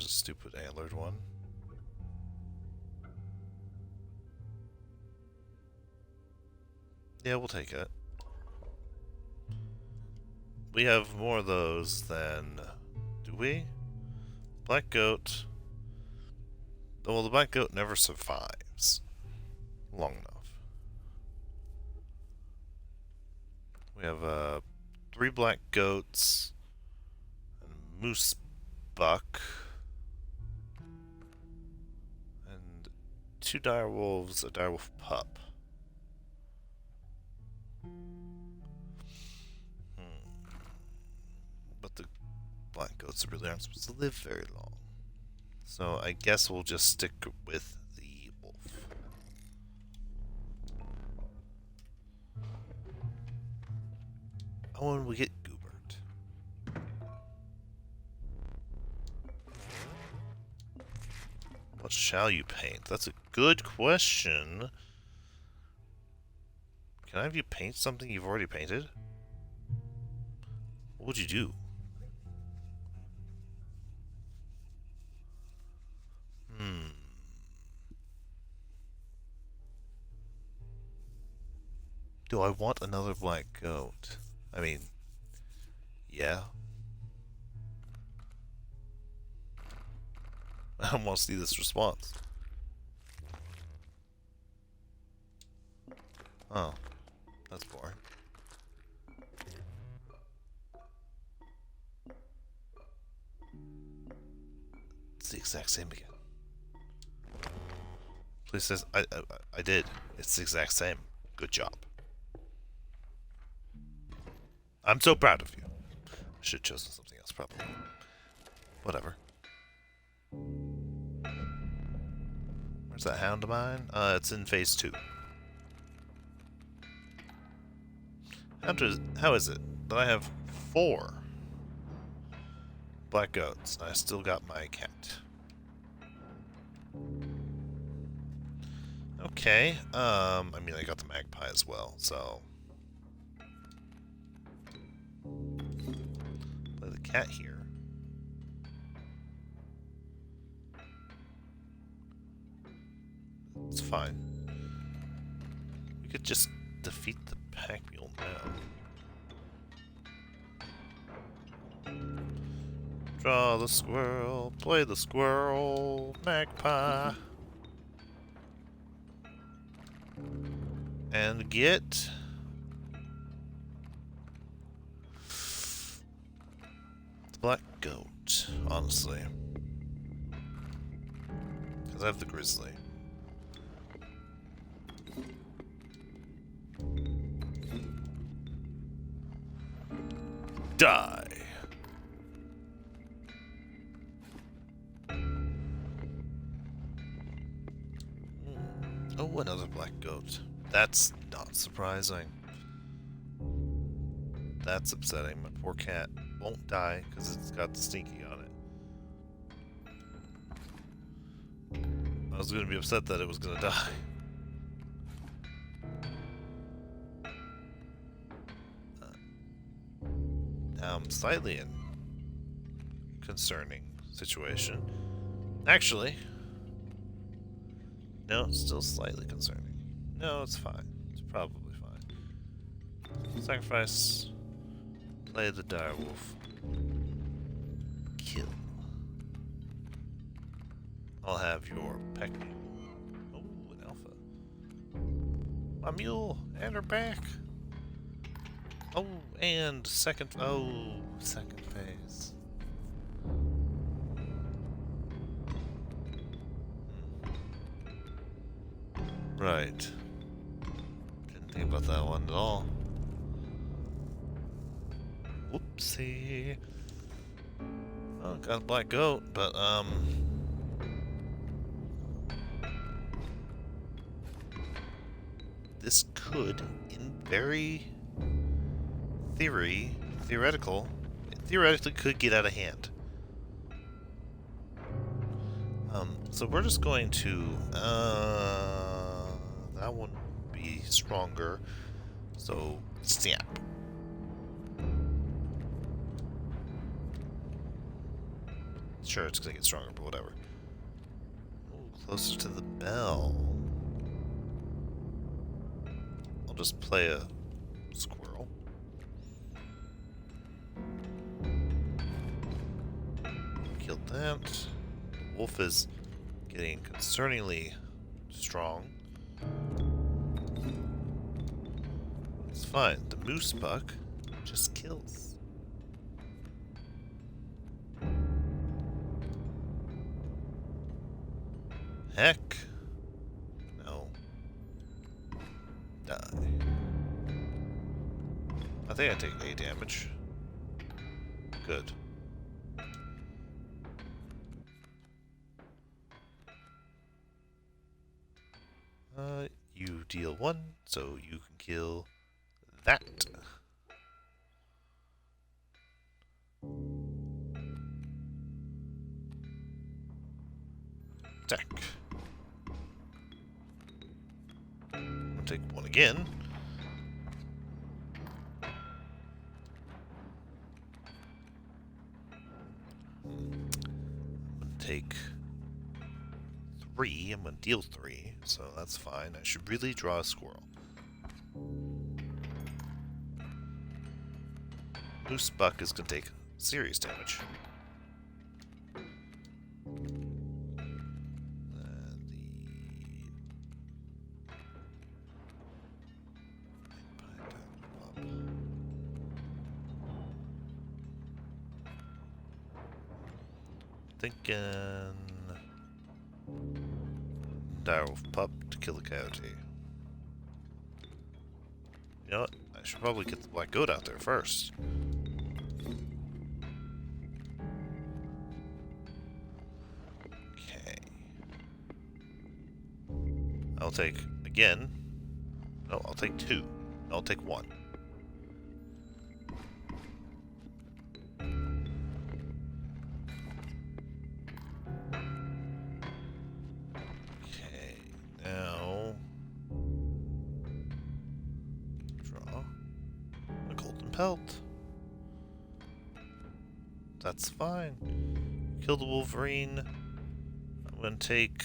Speaker 1: there's a stupid antlered one. Yeah, we'll take it. We have more of those than... Do we? Black goat... Well, the black goat never survives long enough. We have 3 black goats, and moose buck, and 2 dire wolves, a dire wolf pup. But the black goats really aren't supposed to live very long. So I guess we'll just stick with the wolf. Oh, and we get Goobert. What shall you paint? That's a good question. Can I have you paint something you've already painted? What would you do? Do I want another black goat? I mean, yeah. I don't want to see this response. Oh, that's boring. It's the exact same again. Please says I did. It's the exact same. Good job. I'm so proud of you. I should have chosen something else, probably. Whatever. Where's that hound of mine? It's in phase 2. How is it that I have 4 black goats and I still got my cat? Okay, I mean, I got the magpie as well, so... Play the cat here. It's fine. We could just defeat the pack mule now. Draw the squirrel, play the squirrel, magpie. And get... the black goat, honestly. Because I have the grizzly. Die! Oh, another black goat. That's not surprising. That's upsetting. My poor cat won't die because it's got the stinky on it. I was going to be upset that it was going to die. Now I'm slightly in concerning situation. Actually, no, it's still slightly concerning. No, it's fine. It's probably fine. Sacrifice. Play the dire wolf. Kill. I'll have your peck mule. Oh, an alpha. My mule and her back. Oh, and second. Oh, second phase. Right. Didn't think about that one at all. Whoopsie. Oh, got a black goat, but this could, in very theoretically could get out of hand. So we're just going to that one would be stronger. So stamp. Sure, it's gonna get stronger, but whatever. Ooh, closer to the bell. I'll just play a squirrel. Killed that. The wolf is getting concerningly strong. It's fine. The moose buck just kills. Heck. No. Die. I think I take 8 damage. Good. You deal 1, so you can kill that. Attack. I'm gonna take 1 again. I'm gonna take 3. I'm gonna deal 3, so that's fine. I should really draw a squirrel. Moose buck is gonna take serious damage. Thinking direwolf pup to kill the coyote. You know what? I should probably get the black goat out there first. Okay. I'll take again. No, I'll take 2. I'll take 1. Pelt. That's fine. Kill the Wolverine. I'm gonna take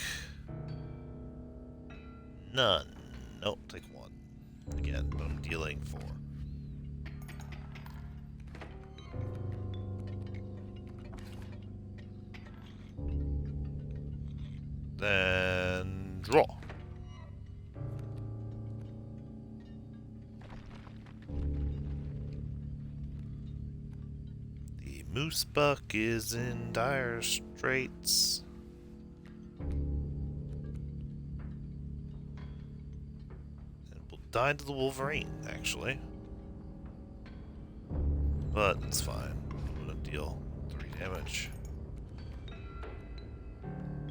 Speaker 1: none. Nope, take 1. Again, but I'm dealing 4. Then draw. Moose buck is in dire straits. And will die to the Wolverine, actually. But it's fine. I'm gonna deal 3 damage.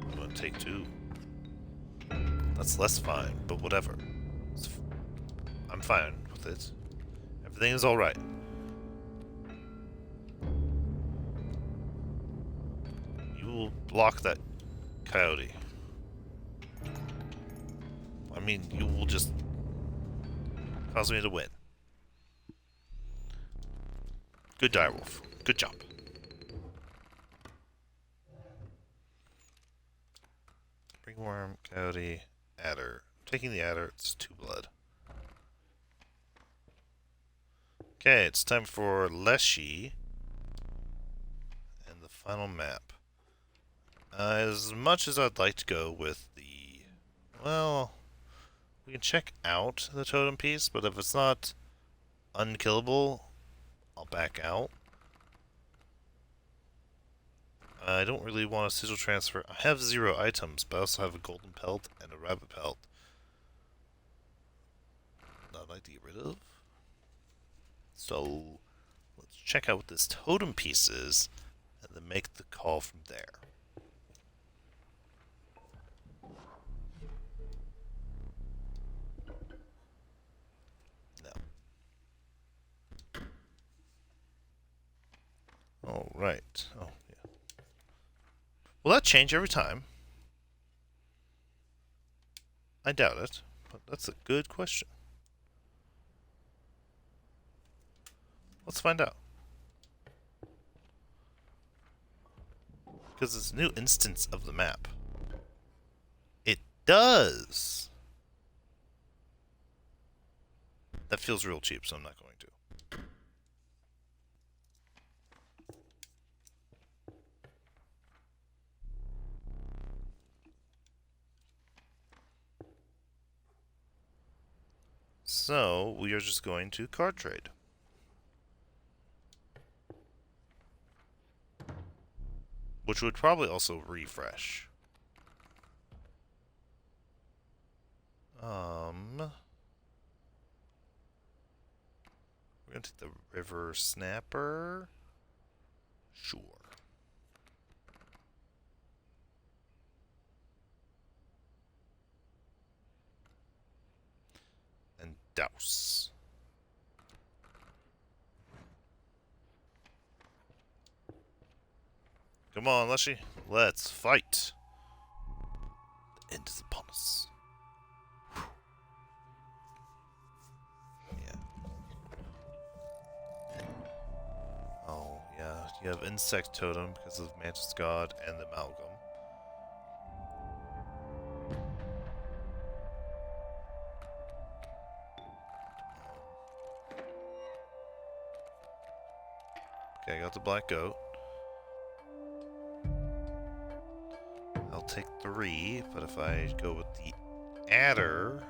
Speaker 1: I'm gonna take 2. That's less fine, but whatever. I'm fine with it. Everything is alright. Will block that coyote. I mean, you will just cause me to win. Good direwolf. Good job. Ringworm, coyote, adder. Taking the adder, it's 2 blood. Okay, it's time for Leshy and the final map. As much as I'd like to go with the... Well, we can check out the totem piece, but if it's not unkillable, I'll back out. I don't really want a sigil transfer. I have 0 items, but I also have a golden pelt and a rabbit pelt that I'd like to get rid of. So, let's check out what this totem piece is, and then make the call from there. All right. Oh, yeah. Will that change every time? I doubt it, but that's a good question. Let's find out. Because it's a new instance of the map. It does! That feels real cheap, so I'm not going to. So, we are just going to card trade. Which would probably also refresh. We're gonna take the River Snapper. Sure. And douse. Come on, Leshy. Let's fight. The end is upon us. Whew. Yeah. Oh, yeah. You have Insect Totem because of Mantis God and the Amalgam. Okay, I got the Black Goat. I'll take 3, but if I go with the Adder,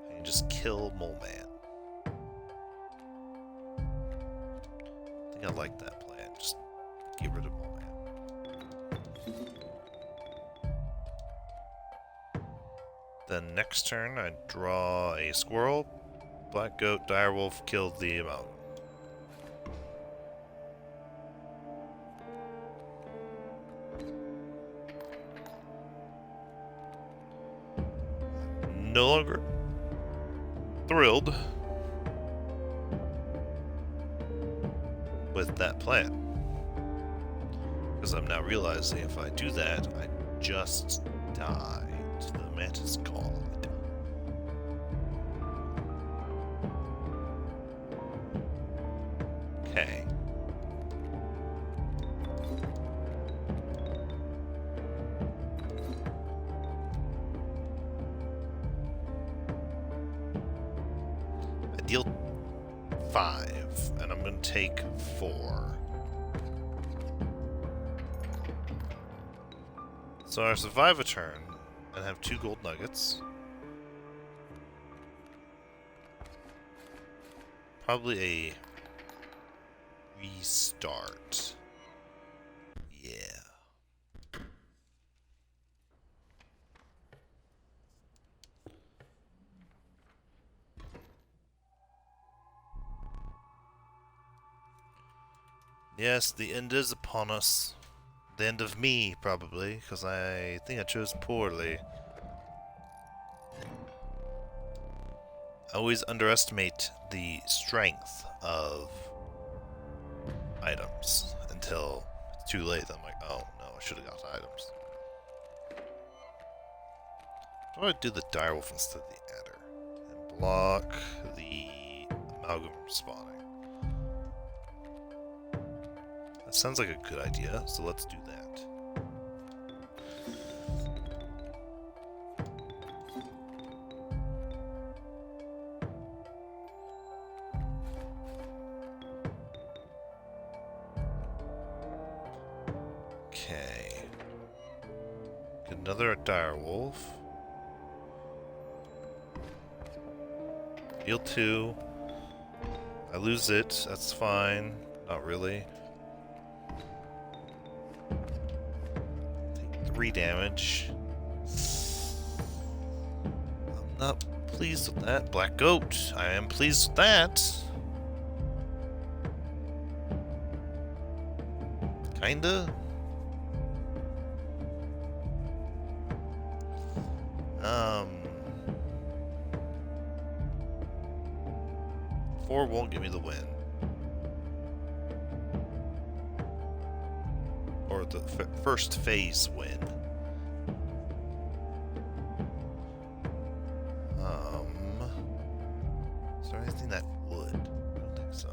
Speaker 1: I can just kill Mole Man. I think I like that plan. Just get rid of Mole Man. Then next turn, I draw a Squirrel. Black Goat, Direwolf killed the Amalgam. No longer thrilled with that plan. Because I'm now realizing if I do that, I just die to the Mantis God. Okay. I deal 5, and I'm going to take 4. So I survive a turn and have 2 gold nuggets. Probably a restart. Yeah. Yes, the end is upon us. The end of me, probably, because I think I chose poorly. I always underestimate the strength of items until it's too late. I'm like, oh no, I should have got items. Why do I do the Direwolf instead of the Adder? And block the Amalgam from spawning. That sounds like a good idea, so let's do that. Okay. Get another Direwolf. Heal 2. I lose it, that's fine. Not really. 3 damage. I'm not pleased with that. Black Goat. I am pleased with that. Kinda. 4 won't give me the win. Or the first phase win. Is there anything that would? I don't think so.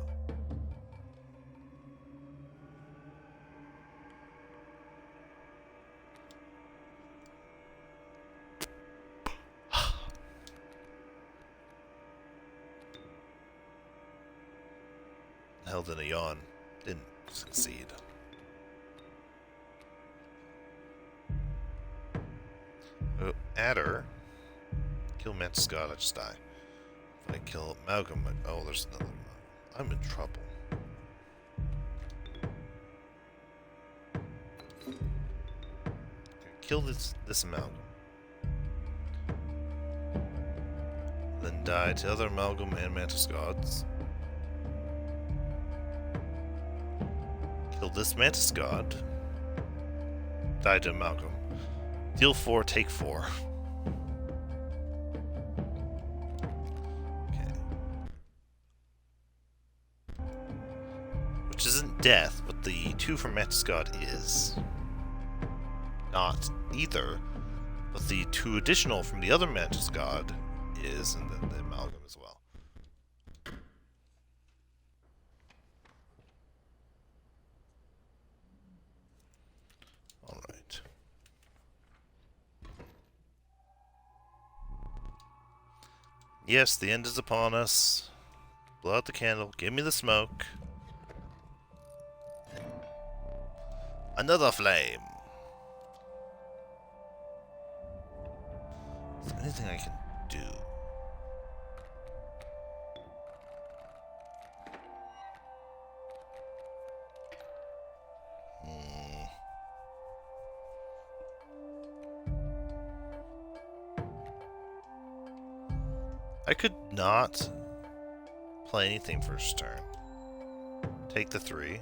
Speaker 1: held in a yawn. Didn't succeed. Oh, Adder. Kill Mantis God, I just die. If I kill Amalgam, oh, there's another Amalgam. I'm in trouble. Kill this Amalgam. Then die to other Amalgam and Mantis Gods. Kill this Mantis God. Die to Amalgam. Deal 4, take 4. Okay. Which isn't death, but the 2 from Mantis God is. Not either, but the 2 additional from the other Mantis God is, and then the Amalgam as well. Alright. Yes, the end is upon us. Blow out the candle, give me the smoke. Another flame. Is there anything I can do? I could not play anything first turn. Take the 3.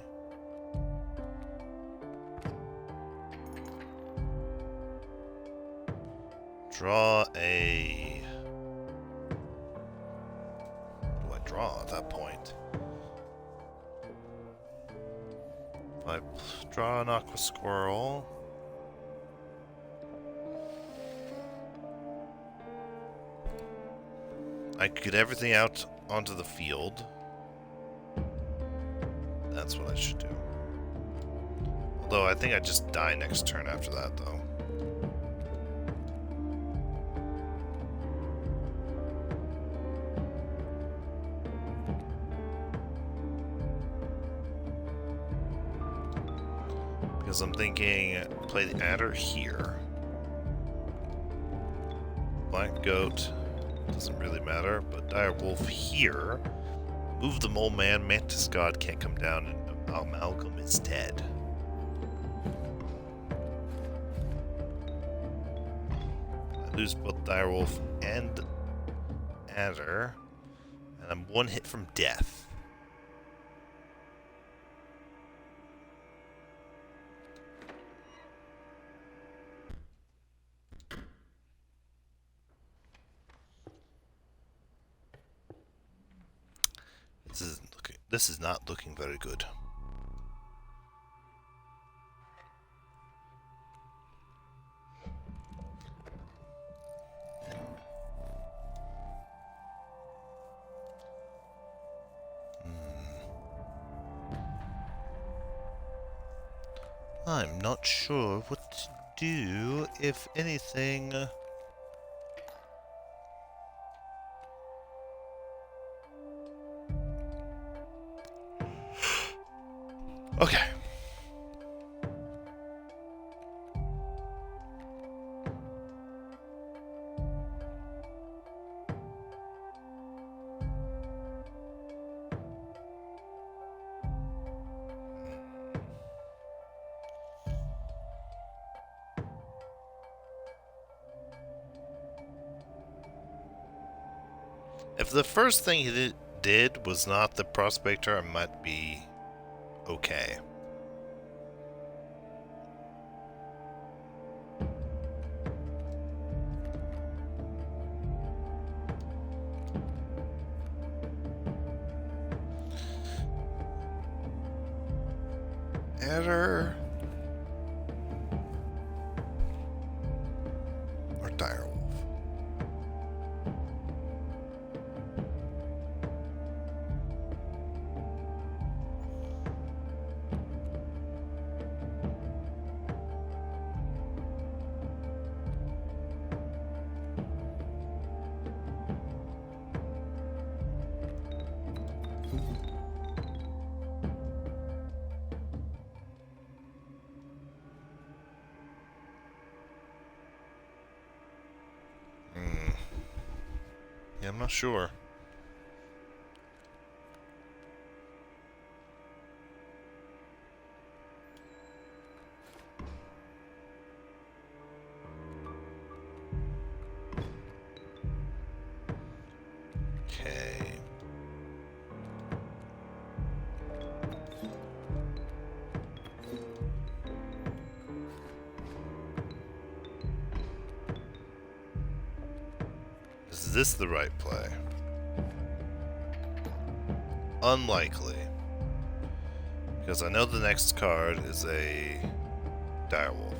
Speaker 1: Draw a... What do I draw at that point? If I draw an Aqua Squirrel... I could get everything out onto the field. That's what I should do. Although I think I just die next turn after that, though. Because I'm thinking, play the Adder here. Black Goat. Doesn't really matter, but Dire Wolf here. Move the Mole Man, Mantis God can't come down, and Amalgam is dead. I lose both Dire Wolf and Adder, and I'm 1 hit from death. This is not looking very good. I'm not sure what to do, if anything. Okay. If the first thing he did was not the Prospector, I might be okay. Adder or Dire Wolf? Yeah, I'm not sure. Okay. Is this the right play? Unlikely. Because I know the next card is a direwolf.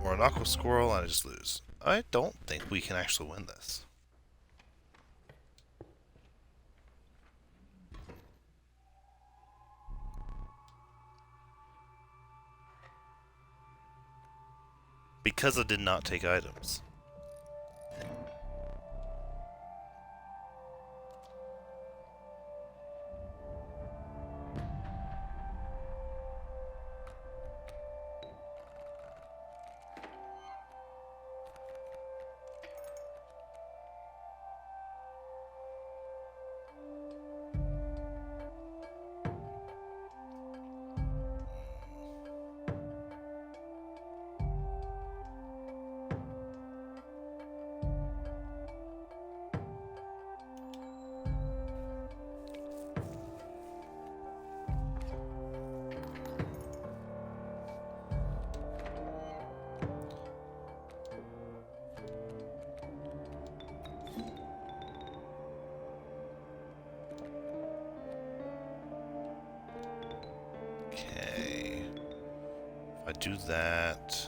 Speaker 1: Or an aqua squirrel and I just lose. I don't think we can actually win this. Because I did not take items. Okay. If I do that...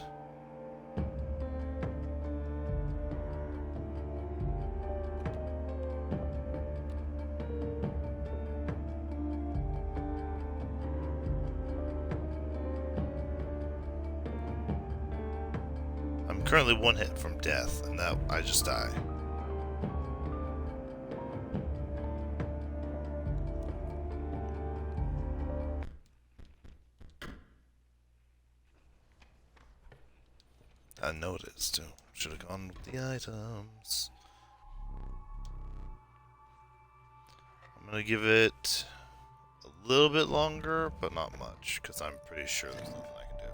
Speaker 1: I'm currently one hit from death, and that I just die. I know it is too. Should have gone with the items. I'm gonna give it a little bit longer, but not much, because I'm pretty sure there's nothing I can do.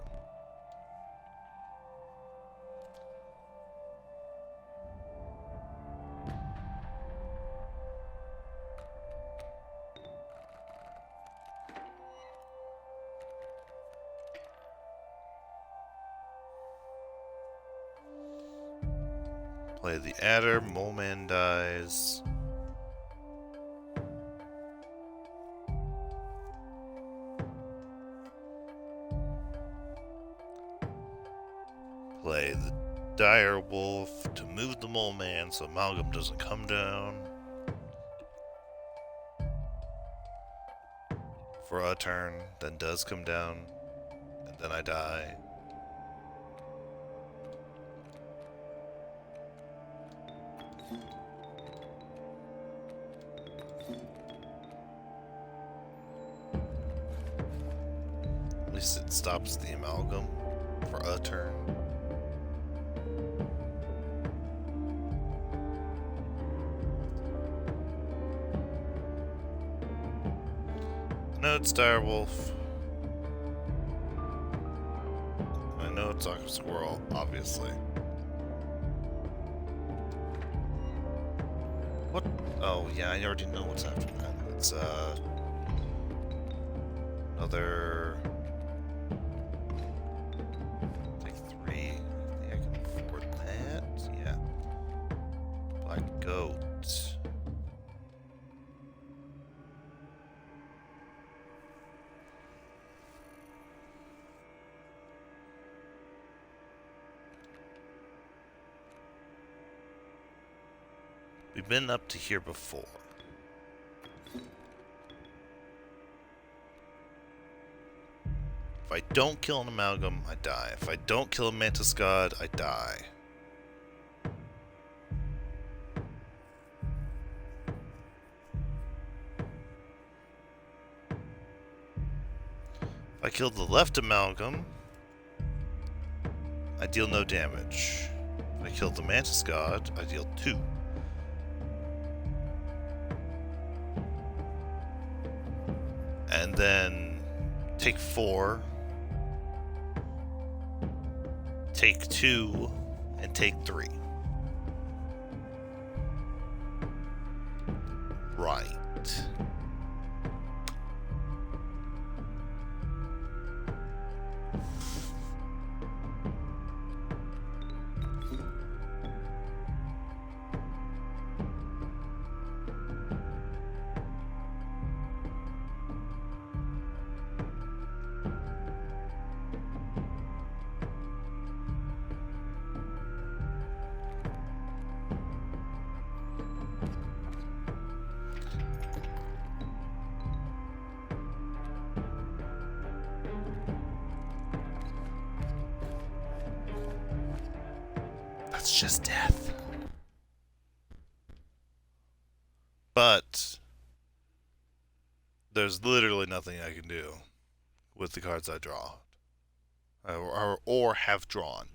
Speaker 1: Play the adder, Mole Man dies. Play the dire wolf to move the Mole Man so Amalgam doesn't come down. For a turn, then does come down, and then I die. At least it stops the Amalgam for a turn. I know it's direwolf. I know it's aqua squirrel, obviously. What? Oh yeah, I already know what's after that. It's another. Take 3. I think I can afford that. Yeah. Black goat. We've been up to here before. If I don't kill an Amalgam, I die. If I don't kill a Mantis God, I die. If I kill the left Amalgam, I deal no damage. If I killed the Mantis God. I deal 2. And then take 4. Take 2. And take 3. Right. That's just death. But there's literally nothing I can do with the cards I draw. Or have drawn.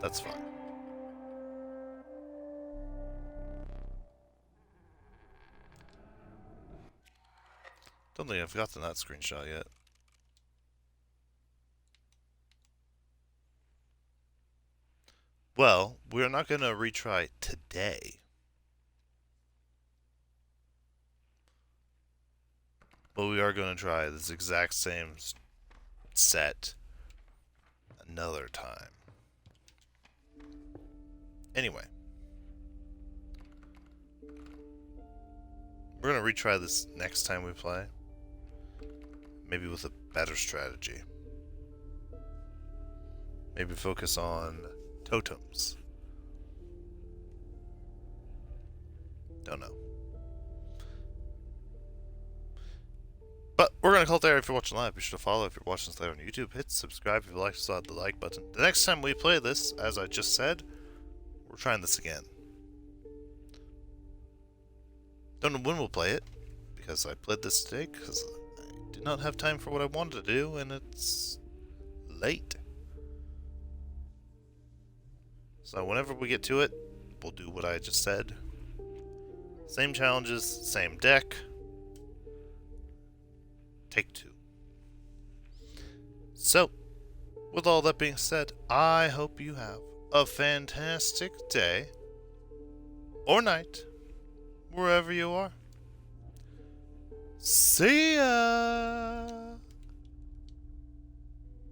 Speaker 1: That's fine. Don't think I've gotten that screenshot yet. Well, we're not going to retry today. But we are going to try this exact same set another time. Anyway. We're going to retry this next time we play. Maybe with a better strategy. Maybe focus on totems. Don't know. But we're going to call it there. If you're watching live, be sure to follow. If you're watching this live on YouTube, hit subscribe. If you like, slide the like button. The next time we play this, as I just said, we're trying this again. Don't know when we'll play it, because I played this today, because I did not have time for what I wanted to do, and it's late. So whenever we get to it, we'll do what I just said. Same challenges, same deck. Take 2. So, with all that being said, I hope you have a fantastic day or night, wherever you are. See ya!